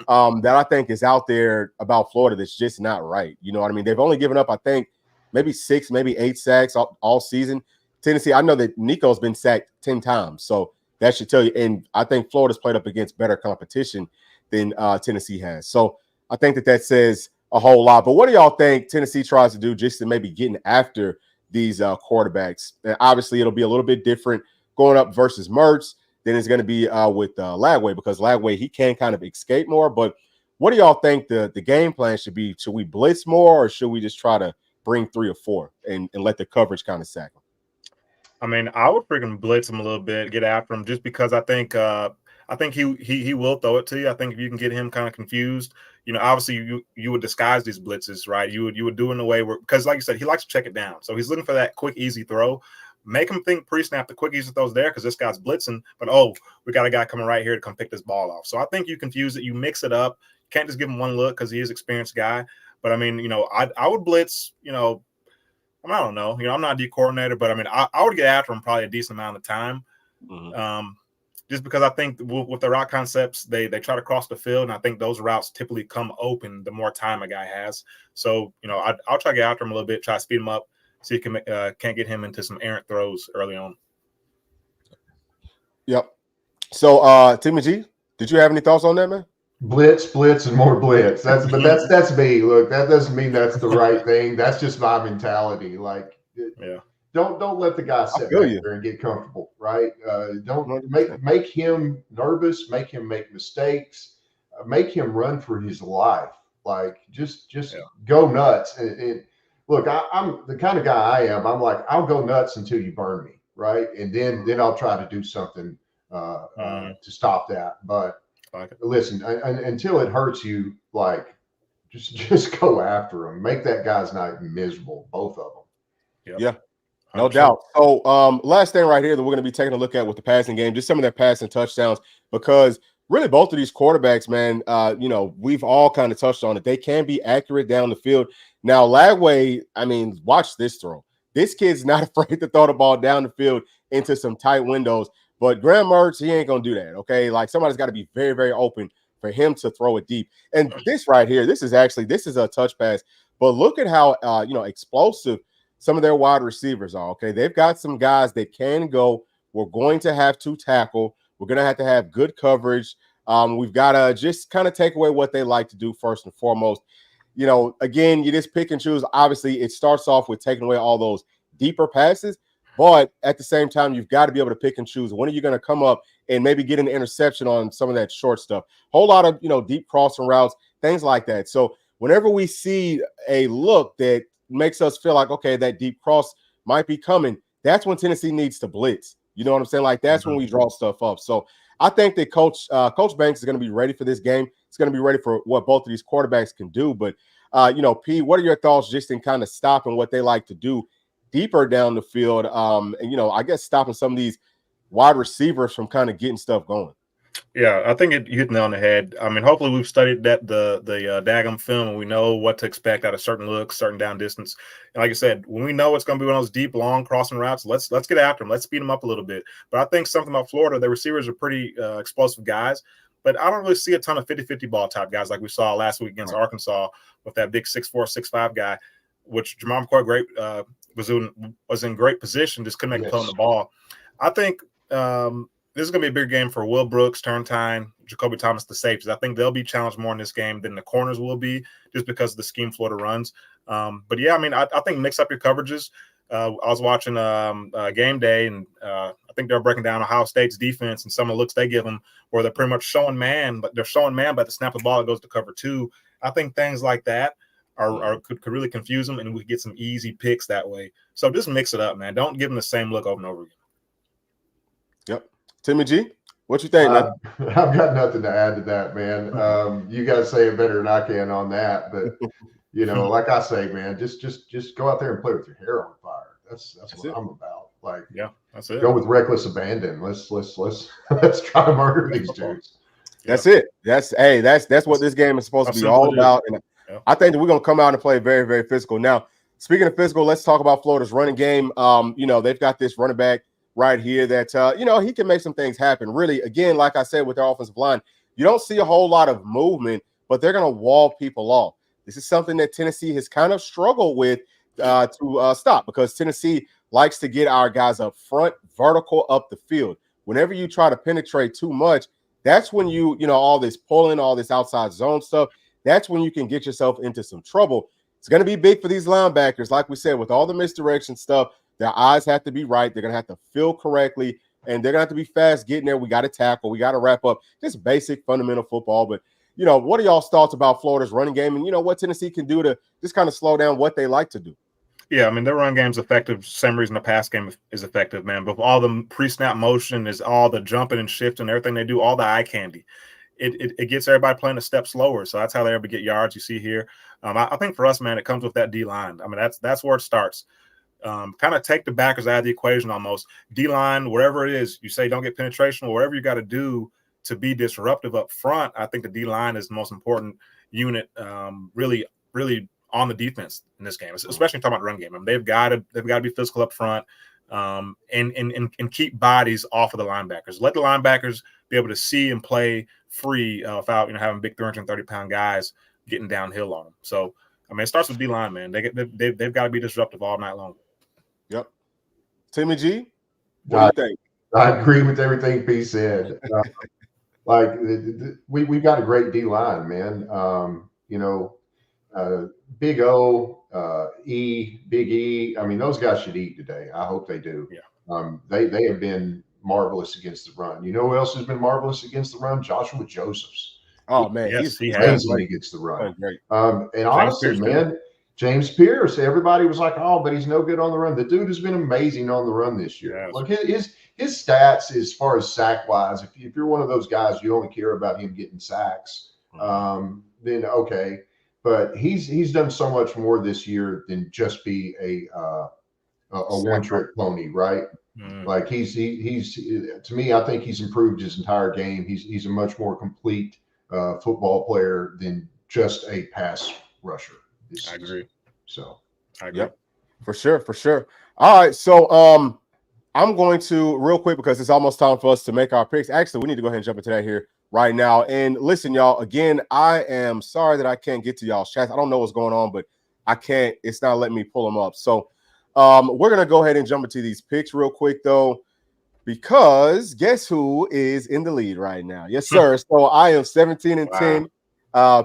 that I think is out there about Florida that's just not right. You know what I mean? They've only given up, I think, maybe 6, maybe 8 sacks all season. Tennessee, I know that Nico's been sacked 10 times. So that should tell you. And I think Florida's played up against better competition than Tennessee has. So I think that says a whole lot. But what do y'all think Tennessee tries to do just to maybe getting after these quarterbacks? And obviously, it'll be a little bit different going up versus Mertz than it's going to be with Lagway, because Lagway, he can kind of escape more. But what do y'all think the game plan should be? Should we blitz more, or should we just try to bring 3 or 4 and let the coverage kind of sack them? I mean, I would freaking blitz him a little bit, get after him, just because I think he will throw it to you. I think if you can get him kind of confused, obviously you would disguise these blitzes, right? You would do it in a way where, because like you said, he likes to check it down. So he's looking for that quick, easy throw. Make him think pre-snap the quick, easy throw's there because this guy's blitzing. But, we got a guy coming right here to come pick this ball off. So I think you confuse it. You mix it up. You can't just give him one look because he is an experienced guy. But, I mean, I would blitz, I don't know. I'm not a D coordinator, but, I mean, I would get after him probably a decent amount of time. Mm-hmm. Just because I think with the route concepts, they try to cross the field, and I think those routes typically come open the more time a guy has. So, I'll try to get after him a little bit, try to speed him up, see if can't get him into some errant throws early on. Yep. So, Timmy G, did you have any thoughts on that, man? Blitz, and more blitz. That's me. Look, that doesn't mean that's the right thing. That's just my mentality. Like, yeah. Don't let the guy sit back there and get comfortable, right? Don't make him nervous, make him make mistakes, make him run for his life. Like, just go nuts. And look, I'm the kind of guy I am. I'm like, I'll go nuts until you burn me, right? And then I'll try to do something to stop that. But listen, until it hurts you, like just go after them. Make that guy's night miserable, both of them. Yep. Yeah. 100%. No doubt. So, last thing right here that we're going to be taking a look at with the passing game, just some of their passing touchdowns, because really both of these quarterbacks, man, we've all kind of touched on it. They can be accurate down the field. Now, Lagway, I mean, watch this throw. This kid's not afraid to throw the ball down the field into some tight windows. But Graham Mertz, he ain't going to do that, okay? Like, somebody's got to be very, very open for him to throw it deep. And this right here, this is a touch pass. But look at how, explosive some of their wide receivers are, okay? They've got some guys that can go. We're going to have to tackle. We're going to have good coverage. We've got to just kind of take away what they like to do first and foremost. Again, you just pick and choose. Obviously, it starts off with taking away all those deeper passes, but at the same time, you've got to be able to pick and choose. When are you going to come up and maybe get an interception on some of that short stuff? Whole lot of, deep crossing routes, things like that. So whenever we see a look that makes us feel like, okay, that deep cross might be coming, that's when Tennessee needs to blitz. You know what I'm saying? Like, that's when we draw stuff up. So I think that Coach Banks is going to be ready for this game. He's going to be ready for what both of these quarterbacks can do. But, P, what are your thoughts just in kind of stopping what they like to do deeper down the field? I guess stopping some of these wide receivers from kind of getting stuff going. Yeah, I think you hit the nail on the head. I mean, hopefully we've studied the Dagum film and we know what to expect out of certain looks, certain down distance. And like I said, when we know it's going to be one of those deep, long crossing routes, let's get after them. Let's speed them up a little bit. But I think something about Florida, the receivers are pretty explosive guys. But I don't really see a ton of 50-50 ball type guys like we saw last week against Arkansas with that big 6'4", 6'5" guy, which Jamal McCoy was in great position, just couldn't make a play on the ball. I think this is going to be a big game for Will Brooks, Turntine, Jacoby Thomas, the safeties. I think they'll be challenged more in this game than the corners will be just because of the scheme Florida runs. But, yeah, I mean, I think mix up your coverages. I was watching Game Day, and I think they're breaking down Ohio State's defense and some of the looks they give them where they're pretty much showing man, but at the snap of the ball, it goes to cover two. I think things like that could really confuse them, and we could get some easy picks that way. So just mix it up, man. Don't give them the same look over and over again. Yep. Timmy G, what you think, man? I've got nothing to add to that, man. You guys say it better than I can on that, but like I say, man, just go out there and play with your hair on fire. That's what I'm about. Like, yeah, that's it. Go with reckless abandon. Let's try to murder these dudes. That's it. That's what this game is supposed to be all about. And I think that we're gonna come out and play very, very physical. Now, speaking of physical, let's talk about Florida's running game. They've got this running back right here that he can make some things happen. Really, again, like I said, with their offensive line, you don't see a whole lot of movement, but they're gonna wall people off. This is something that Tennessee has kind of struggled with to stop, because Tennessee likes to get our guys up front, vertical up the field. Whenever you try to penetrate too much, that's when all this pulling, all this outside zone stuff, that's when you can get yourself into some trouble. It's going to be big for these linebackers. Like we said, with all the misdirection stuff, their eyes have to be right. They're going to have to feel correctly, and they're going to have to be fast getting there. We got to tackle. We got to wrap up. Just basic fundamental football. But, what are y'all's thoughts about Florida's running game and, what Tennessee can do to just kind of slow down what they like to do? Yeah, I mean, their run game's effective. Same reason the pass game is effective, man. But all the pre-snap motion is all the jumping and shifting, everything they do, all the eye candy. It gets everybody playing a step slower. So that's how they're able to get yards. You see here. I think for us, man, it comes with that D-line. I mean, that's where it starts. Kind of take the backers out of the equation almost. D-line, wherever it is, you say don't get penetration, or whatever you got to do to be disruptive up front. I think the D-line is the most important unit, really, really on the defense in this game, especially talking about the run game. I mean, they've got to be physical up front, and keep bodies off of the linebackers. Let the linebackers be able to see and play free without having big 330-pound guys getting downhill on them. So, I mean, it starts with D-line, man. They've got to be disruptive all night long. Yep. Timmy G, what do you think? I agree with everything P said. We've got a great D-line, man. Big O, Big E. I mean, those guys should eat today. I hope they do. Yeah. They have been marvelous against the run. You know who else has been marvelous against the run? Joshua Josephs. Oh man, yes, he amazing against the run. Great. And honestly, man, James Pierce, everybody was like, oh, but he's no good on the run. The dude has been amazing on the run this year. Yes. Look, his stats as far as sack wise, if you're one of those guys, you only care about him getting sacks, then okay. But he's done so much more this year than just be a one trick pony, right? Like he's to me, I think he's improved his entire game. He's a much more complete football player than just a pass rusher. I agree. So I agree. Yep, for sure. All right, so I'm going to real quick because it's almost time for us to make our picks. Actually, we need to go ahead and jump into that here right now. And listen, y'all, again, I am sorry that I can't get to y'all's chats. I don't know what's going on, but I can't. It's not letting me pull them up. So we're gonna go ahead and jump into these picks real quick though, because guess who is in the lead right now? Yes, sir. So I am 17-10.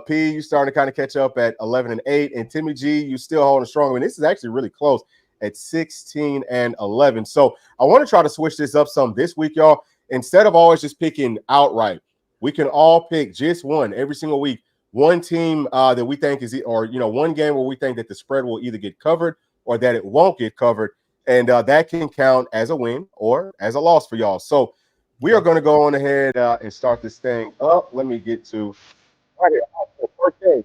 P, you starting to kind of catch up at 11-8, and Timmy G, you still holding strong. I mean, this is actually really close at 16-11. So I want to try to switch this up some this week, y'all. Instead of always just picking outright, we can all pick just one every single week. One team that we think is, or one game where we think that the spread will either get covered or that it won't get covered, and that can count as a win or as a loss for y'all. So we are going to go on ahead and start this thing up. Let me get to right here. First game.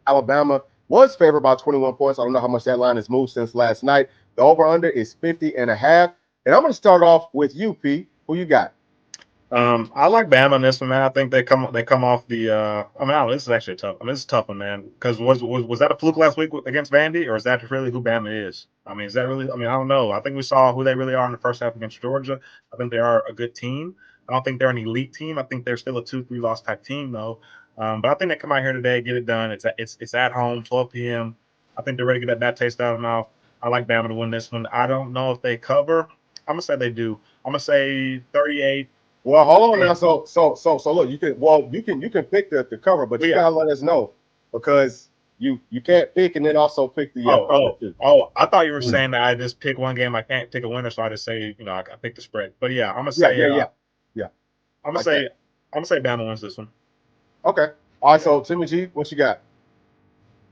Alabama was favored by 21 points. I don't know how much that line has moved since last night. The over-under is 50.5. And I'm going to start off with you, P. Who you got? I like Bama in this one, man. I think they come off the. I don't know, this is actually tough. This is a tough one, man. Because was that a fluke last week against Vandy, or is that really who Bama is? Is that really? I don't know. I think we saw who they really are in the first half against Georgia. I think they are a good team. I don't think they're an elite team. I think they're still a 2-3 loss type team though. But I think they come out here today, get it done. It's at home, 12 p.m. I think they're ready to get that taste out of their mouth. I like Bama to win this one. I don't know if they cover. I'm gonna say they do. I'm gonna say 38. Well, hold on now. So look, you can pick the cover, but you gotta let us know because you can't pick and then also pick the I thought you were saying that I just pick one game. I can't pick a winner, so I just say I pick the spread. But yeah, I'm gonna say I'm gonna say Bama wins this one. Okay. All right. So Timmy G, what you got?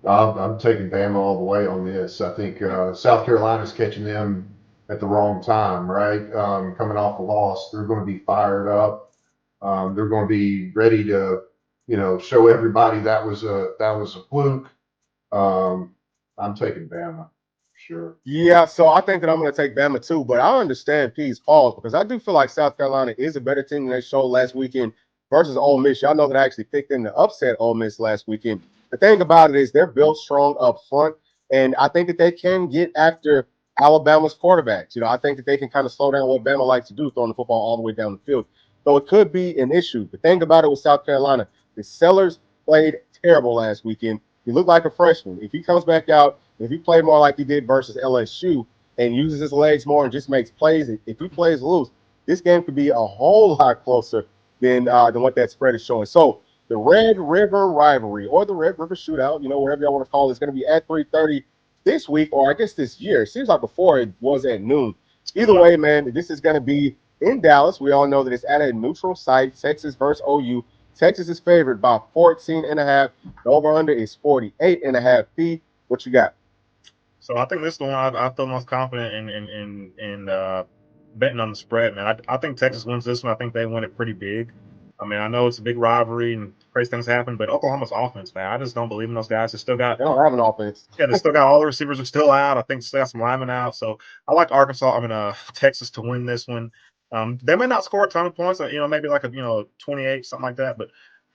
I'm taking Bama all the way on this. I think South Carolina's catching them at the wrong time, right? Coming off a loss, they're going to be fired up. They're going to be ready to, show everybody that was a fluke. I'm taking Bama, sure. Yeah, so I think that I'm going to take Bama too, but I understand P's pause because I do feel like South Carolina is a better team than they showed last weekend versus Ole Miss. Y'all know that I actually picked them to upset Ole Miss last weekend. The thing about it is they're built strong up front, and I think that they can get after Alabama's quarterbacks. I think that they can kind of slow down what Bama likes to do, throwing the football all the way down the field. So it could be an issue. The thing about it with South Carolina, the Sellers played terrible last weekend. He looked like a freshman. If he comes back out, if he played more like he did versus LSU and uses his legs more and just makes plays, if he plays loose, this game could be a whole lot closer than what that spread is showing. So the Red River rivalry or the Red River shootout, whatever y'all want to call it, is going to be at 3:30 this week, or I guess this year. It seems like before it was at noon. Either way, man, this is going to be in Dallas. We all know that it's at a neutral site, Texas versus OU. Texas is favored by 14.5. The over-under is 48.5. P, what you got? So I think this one I feel most confident in betting on the spread, man. I think Texas wins this one. I think they win it pretty big. I know it's a big rivalry and crazy things happen, but Oklahoma's offense, man, I just don't believe in those guys. They don't have an offense. Yeah, they still got all the receivers are still out. I think they still got some linemen out. So I like Texas to win this one. They may not score a ton of points, maybe like a 28, something like that, but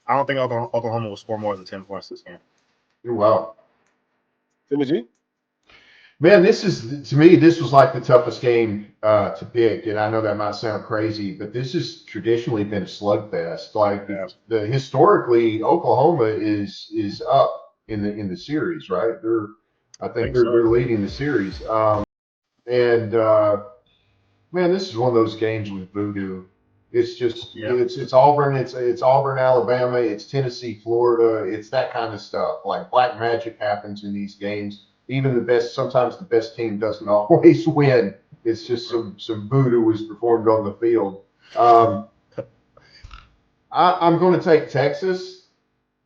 I don't think Oklahoma will score more than 10 points this game. Wow. Timmy G? Man, this was like the toughest game to pick, and I know that might sound crazy, but this has traditionally been a slugfest. Like historically, Oklahoma is up in the series, right? I think they're leading the series. Man, this is one of those games with voodoo. It's just it's Auburn, it's Auburn, Alabama, it's Tennessee, Florida, it's that kind of stuff. Like black magic happens in these games. Even sometimes the best team doesn't always win. It's just some voodoo was performed on the field. I'm going to take Texas.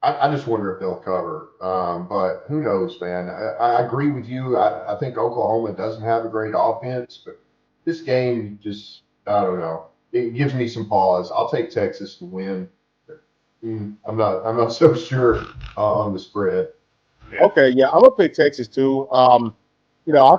I just wonder if they'll cover. But who knows, man? I agree with you. I think Oklahoma doesn't have a great offense, but this game just, I don't know. It gives me some pause. I'll take Texas to win. I'm not so sure on the spread. Yeah. Okay, yeah, I'm gonna pick Texas too. I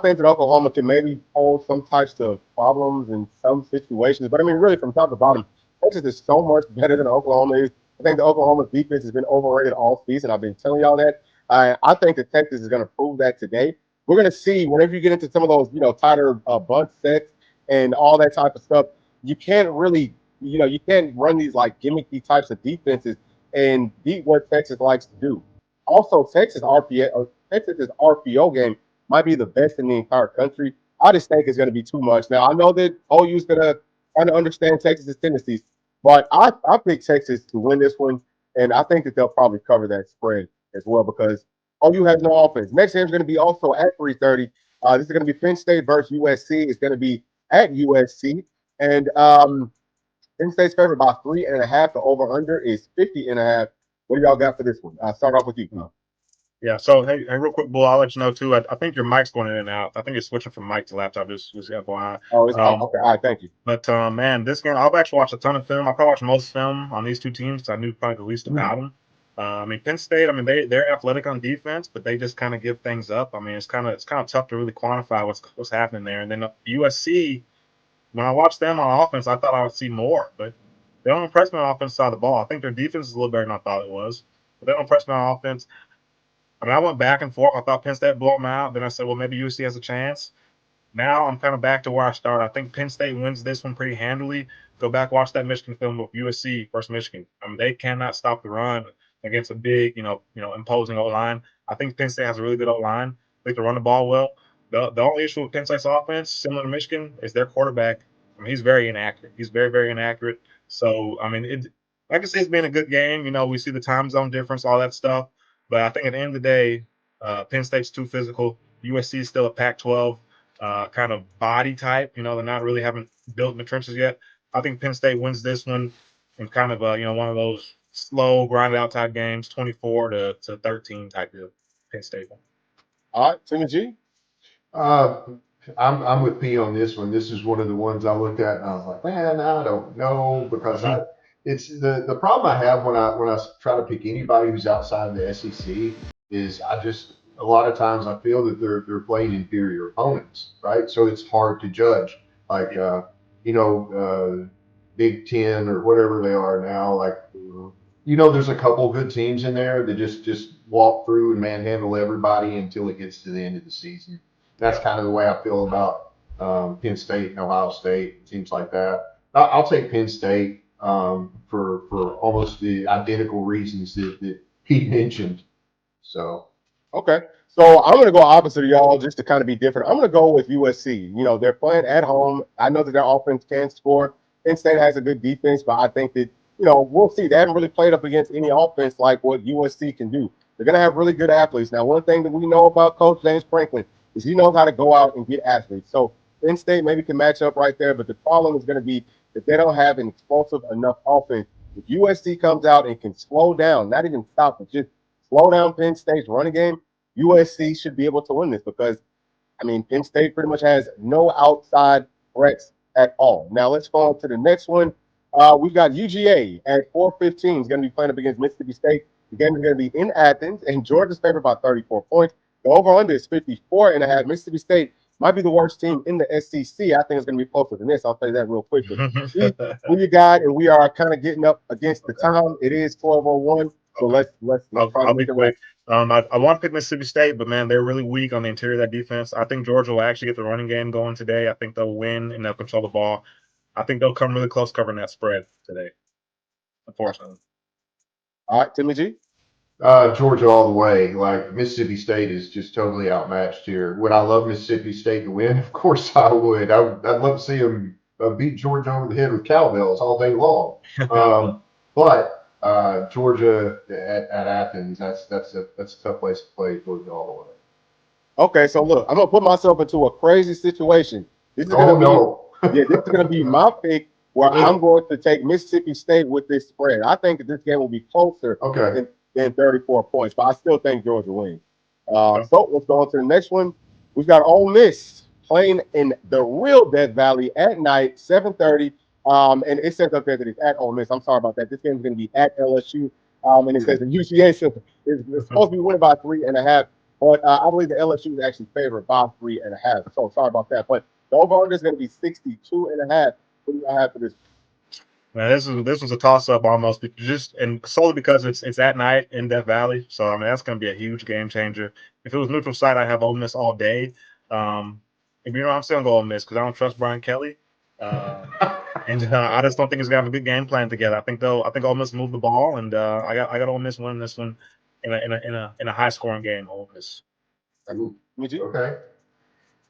think that Oklahoma can maybe hold some types of problems in some situations, but I mean, really, from top to bottom, Texas is so much better than Oklahoma is. I think the Oklahoma defense has been overrated all season. I've been telling y'all that. I think that Texas is going to prove that today. We're going to see whenever you get into some of those, tighter bunt sets and all that type of stuff. You can't really, you can't run these like gimmicky types of defenses and beat what Texas likes to do. Also, Texas's RPO game might be the best in the entire country. I just think it's going to be too much. Now, I know that OU's going to kind of understand Texas's tendencies, but I pick Texas to win this one, and I think that they'll probably cover that spread as well because OU has no offense. Next game is going to be also at 3:30. This is going to be Penn State versus USC. It's going to be at USC, and Penn State's favored by 3.5. The over/under is 50.5. What do y'all got for this one? I'll start off with you. Yeah. So hey, real quick, Bull, I'll let you know too. I think your mic's going in and out. I think you're switching from mic to laptop. Just FYI. Okay. All right. Thank you. But man, this game I've actually watched a ton of film. I probably watched most film on these two teams because I knew probably the least about them. I mean, Penn State. I mean, they're athletic on defense, but they just kind of give things up. I mean, it's kind of tough to really quantify what's happening there. And then USC, when I watched them on offense, I thought I would see more, but they don't impress me on offense side of the ball. I think their defense is a little better than I thought it was, but they don't impress me on offense. I mean, I went back and forth. I thought Penn State blew them out. Then I said, well, maybe USC has a chance. Now I'm kind of back to where I started. I think Penn State wins this one pretty handily. Go back, watch that Michigan film with USC versus Michigan. I mean, they cannot stop the run against a big, imposing O line. I think Penn State has a really good O line. They can run the ball well. The only issue with Penn State's offense, similar to Michigan, is their quarterback. I mean, he's very inaccurate. He's very, very inaccurate. So, I mean, like I say, it's been a good game. We see the time zone difference, all that stuff. But I think at the end of the day, Penn State's too physical. USC is still a Pac-12 kind of body type. They're not really haven't built in the trenches yet. I think Penn State wins this one in kind of one of those slow, grinded out type games, 24 to 13 type of Penn State. All right, Timmy G. Uh, I'm with P on this one. This is one of the ones I looked at and I was like, man, I don't know because it's the problem I have when I try to pick anybody who's outside of the SEC is a lot of times I feel that they're playing inferior opponents, right? So it's hard to judge. Like Big Ten or whatever they are now, like there's a couple good teams in there that just walk through and manhandle everybody until it gets to the end of the season. That's kind of the way I feel about Penn State and Ohio State, teams like that. I'll take Penn State for almost the identical reasons that Pete mentioned. So Okay. So I'm going to go opposite of y'all just to kind of be different. I'm going to go with USC. They're playing at home. I know that their offense can score. Penn State has a good defense, but I think that, we'll see. They haven't really played up against any offense like what USC can do. They're going to have really good athletes. Now, one thing that we know about Coach James Franklin is he knows how to go out and get athletes. So Penn State maybe can match up right there, but the problem is going to be that they don't have an explosive enough offense. If USC comes out and can slow down, not even stop, but just slow down Penn State's running game, USC should be able to win this because, I mean, Penn State pretty much has no outside threats at all. Now, let's go on to the next one. We've got UGA at 4:15 is going to be playing up against Mississippi State. The game is going to be in Athens, and Georgia's favored by 34 points. The over-under is 54.5. Mississippi State might be the worst team in the SEC. I think it's going to be closer than this. I'll tell you that real quick. Who you got? And we are kind of getting up against the time. It is 12:01. So let's I'll be quick. I want to pick Mississippi State, but man, they're really weak on the interior of that defense. I think Georgia will actually get the running game going today. I think they'll win and they'll control the ball. I think they'll come really close covering that spread today, unfortunately. All right, Timmy G. Georgia all the way. Like Mississippi State is just totally outmatched here. Would I love Mississippi State to win? Of course I would. I'd love to see them beat Georgia over the head with cowbells all day long. But Georgia at Athens, that's a tough place to play Georgia all the way. Okay, so look, I'm gonna put myself into a crazy situation. This is gonna be my pick where I'm going to take Mississippi State with this spread. I think that this game will be closer Okay. than 34 points. But I still think Georgia wins. Okay. So let's go on to the next one. We've got Ole Miss playing in the real Death Valley at night, 7:30. And it says up there that it's at Ole Miss. I'm sorry about that. This game is going to be at LSU. And it says the UGA is supposed to be winning by 3.5. But I believe the LSU is actually favored by 3.5. So sorry about that. But the over-under is going to be 62.5. What do you have for this? Man, this was a toss up almost, and solely because it's at night in Death Valley. So I mean that's going to be a huge game changer. If it was neutral site, I have Ole Miss all day. If you know, I'm still gonna go Ole Miss because I don't trust Brian Kelly, and I just don't think he's gonna have a good game plan together. I think Ole Miss move the ball, and I got Ole Miss winning this one in a high scoring game. Ole Miss. Okay.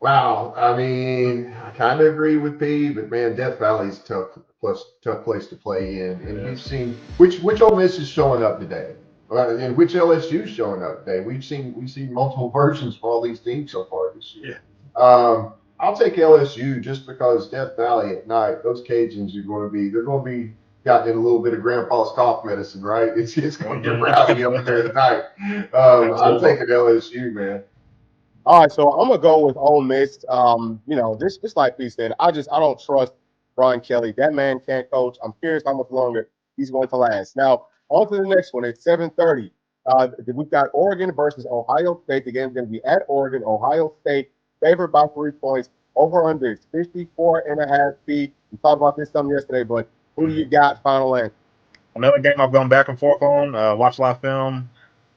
Wow. I mean, I kind of agree with P, but man, Death Valley's tough place to play in. And we've seen which Ole Miss is showing up today, and which LSU is showing up today. We've seen multiple versions for all these teams so far this year. I'll take LSU just because Death Valley at night, those Cajuns they're going to be gotten in a little bit of Grandpa's cough medicine, right? It's going to get rowdy up there tonight. I'm taking LSU, man. All right, so I'm gonna go with Ole Miss. Just like P said, I don't trust Brian Kelly. That man can't coach. I'm curious how much longer he's going to last. Now, on to the next one. It's 7:30. We've got Oregon versus Ohio State. The game's going to be at Oregon. Ohio State favored by 3 points. Over under is 54.5 feet. We talked about this some yesterday, but who do you got final answer? Another game I've gone back and forth on. Watched a lot of film.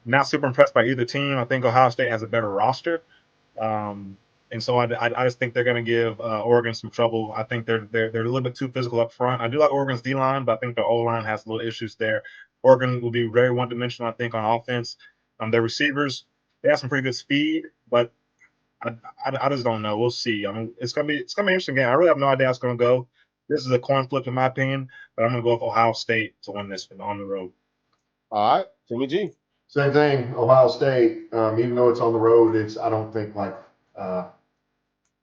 Not super impressed by either team. I think Ohio State has a better roster. And so I just think they're going to give Oregon some trouble. I think they're a little bit too physical up front. I do like Oregon's D line, but I think the O line has little issues there. Oregon will be very one dimensional, I think, on offense. Their receivers, they have some pretty good speed, but I just don't know. We'll see. I mean, it's gonna be an interesting game. I really have no idea how it's gonna go. This is a coin flip in my opinion, but I'm gonna go with Ohio State to win this on the road. All right, Timmy G. Same thing, Ohio State. Even though it's on the road, I don't think like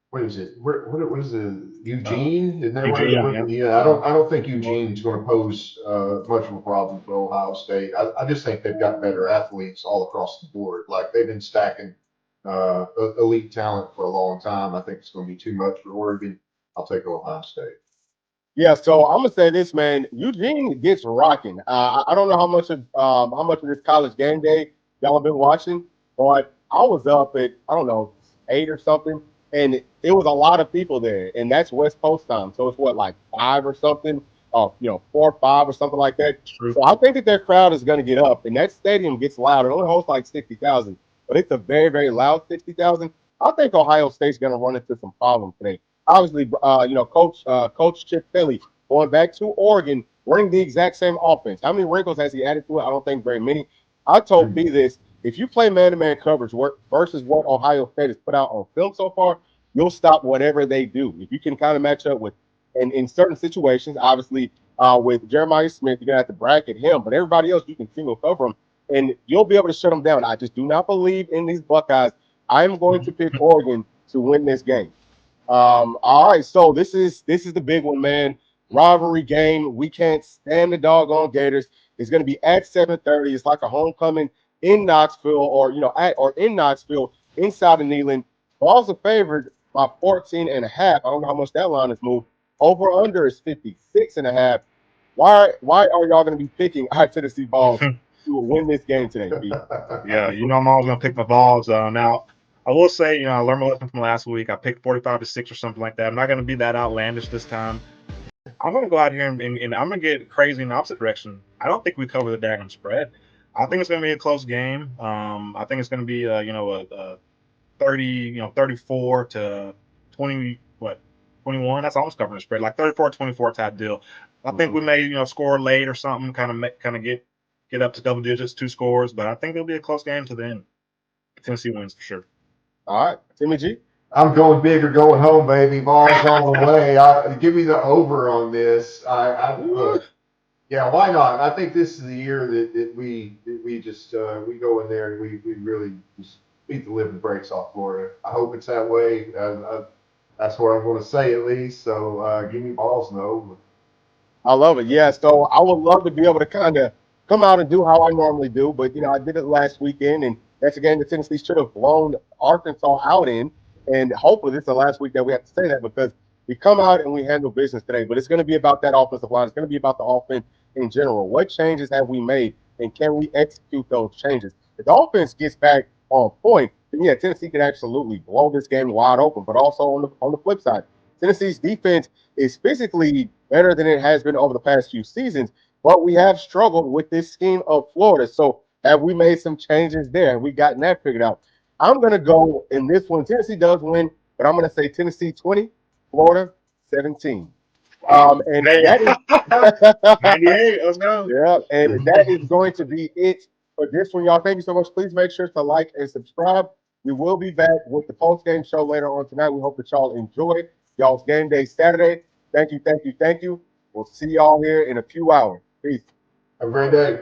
what is it? What is it? Eugene? Isn't that Eugene, yeah. I don't think Eugene's going to pose much of a problem for Ohio State. I just think they've got better athletes all across the board. Like they've been stacking elite talent for a long time. I think it's going to be too much for Oregon. I'll take Ohio State. Yeah, so I'm gonna say this, man. Eugene gets rocking. I don't know how much of this college game day y'all have been watching, but I was up at I don't know 8 or something, and it was a lot of people there, and that's West Coast time, so it's what like 5 or something, 4 or 5 or something like that. True. So I think that their crowd is gonna get up, and that stadium gets loud. It only hosts like 60,000, but it's a very very loud 60,000. I think Ohio State's gonna run into some problems today. Obviously, Coach Chip Kelly going back to Oregon, running the exact same offense. How many wrinkles has he added to it? I don't think very many. I told B this: if you play man-to-man coverage versus what Ohio State has put out on film so far, you'll stop whatever they do. If you can kind of match up with, and in certain situations, obviously with Jeremiah Smith, you're gonna have to bracket him, but everybody else you can single cover them, and you'll be able to shut them down. I just do not believe in these Buckeyes. I'm going to pick Oregon to win this game. All right, so this is the big one, man. Rivalry game. We can't stand the doggone Gators. It's going to be at 7:30. It's like a homecoming in Knoxville, or in Knoxville, inside of Neyland. Vols are favored by 14.5. I don't know how much that line has moved. Over under is 56.5. Why are y'all going to be picking our Tennessee Vols to win this game today, Pete? Yeah, I'm always gonna pick the Vols. Now, I will say, I learned my lesson from last week. I picked 45-6 or something like that. I'm not gonna be that outlandish this time. I'm gonna go out here and I'm gonna get crazy in the opposite direction. I don't think we cover the daggone spread. I think it's gonna be a close game. I think it's gonna be a 34 to 20 21. That's almost covering the spread, like 34-24 type deal. I think we may score late or something, kind of get up to double digits, 2 scores, but I think it'll be a close game to the end. Tennessee wins for sure. All right, Timmy G. I'm going big or going home, baby. Vols all the way. Give me the over on this. Look, yeah, why not? I think this is the year that we just we go in there and we really just beat the living breaks off Florida. I hope it's that way. That's what I'm going to say at least. So give me Vols and over. I love it. Yeah, so I would love to be able to kind of come out and do how I normally do. But, I did it last weekend, and that's a game that Tennessee should have blown Arkansas out in. And hopefully this is the last week that we have to say that, because we come out and we handle business today. But it's going to be about that offensive line. It's going to be about the offense in general. What changes have we made, and can we execute those changes? If the offense gets back on point, then yeah, Tennessee can absolutely blow this game wide open. But also on the flip side, Tennessee's defense is physically better than it has been over the past few seasons, but we have struggled with this scheme of Florida. So have we made some changes there? Have we gotten that figured out? I'm going to go in this one. Tennessee does win, but I'm going to say Tennessee 20, Florida 17. And that is 98. Let's go. yeah, and that is going to be it for this one, y'all. Thank you so much. Please make sure to like and subscribe. We will be back with the post game show later on tonight. We hope that y'all enjoy y'all's game day Saturday. Thank you, thank you, thank you. We'll see y'all here in a few hours. Peace. Have a great day.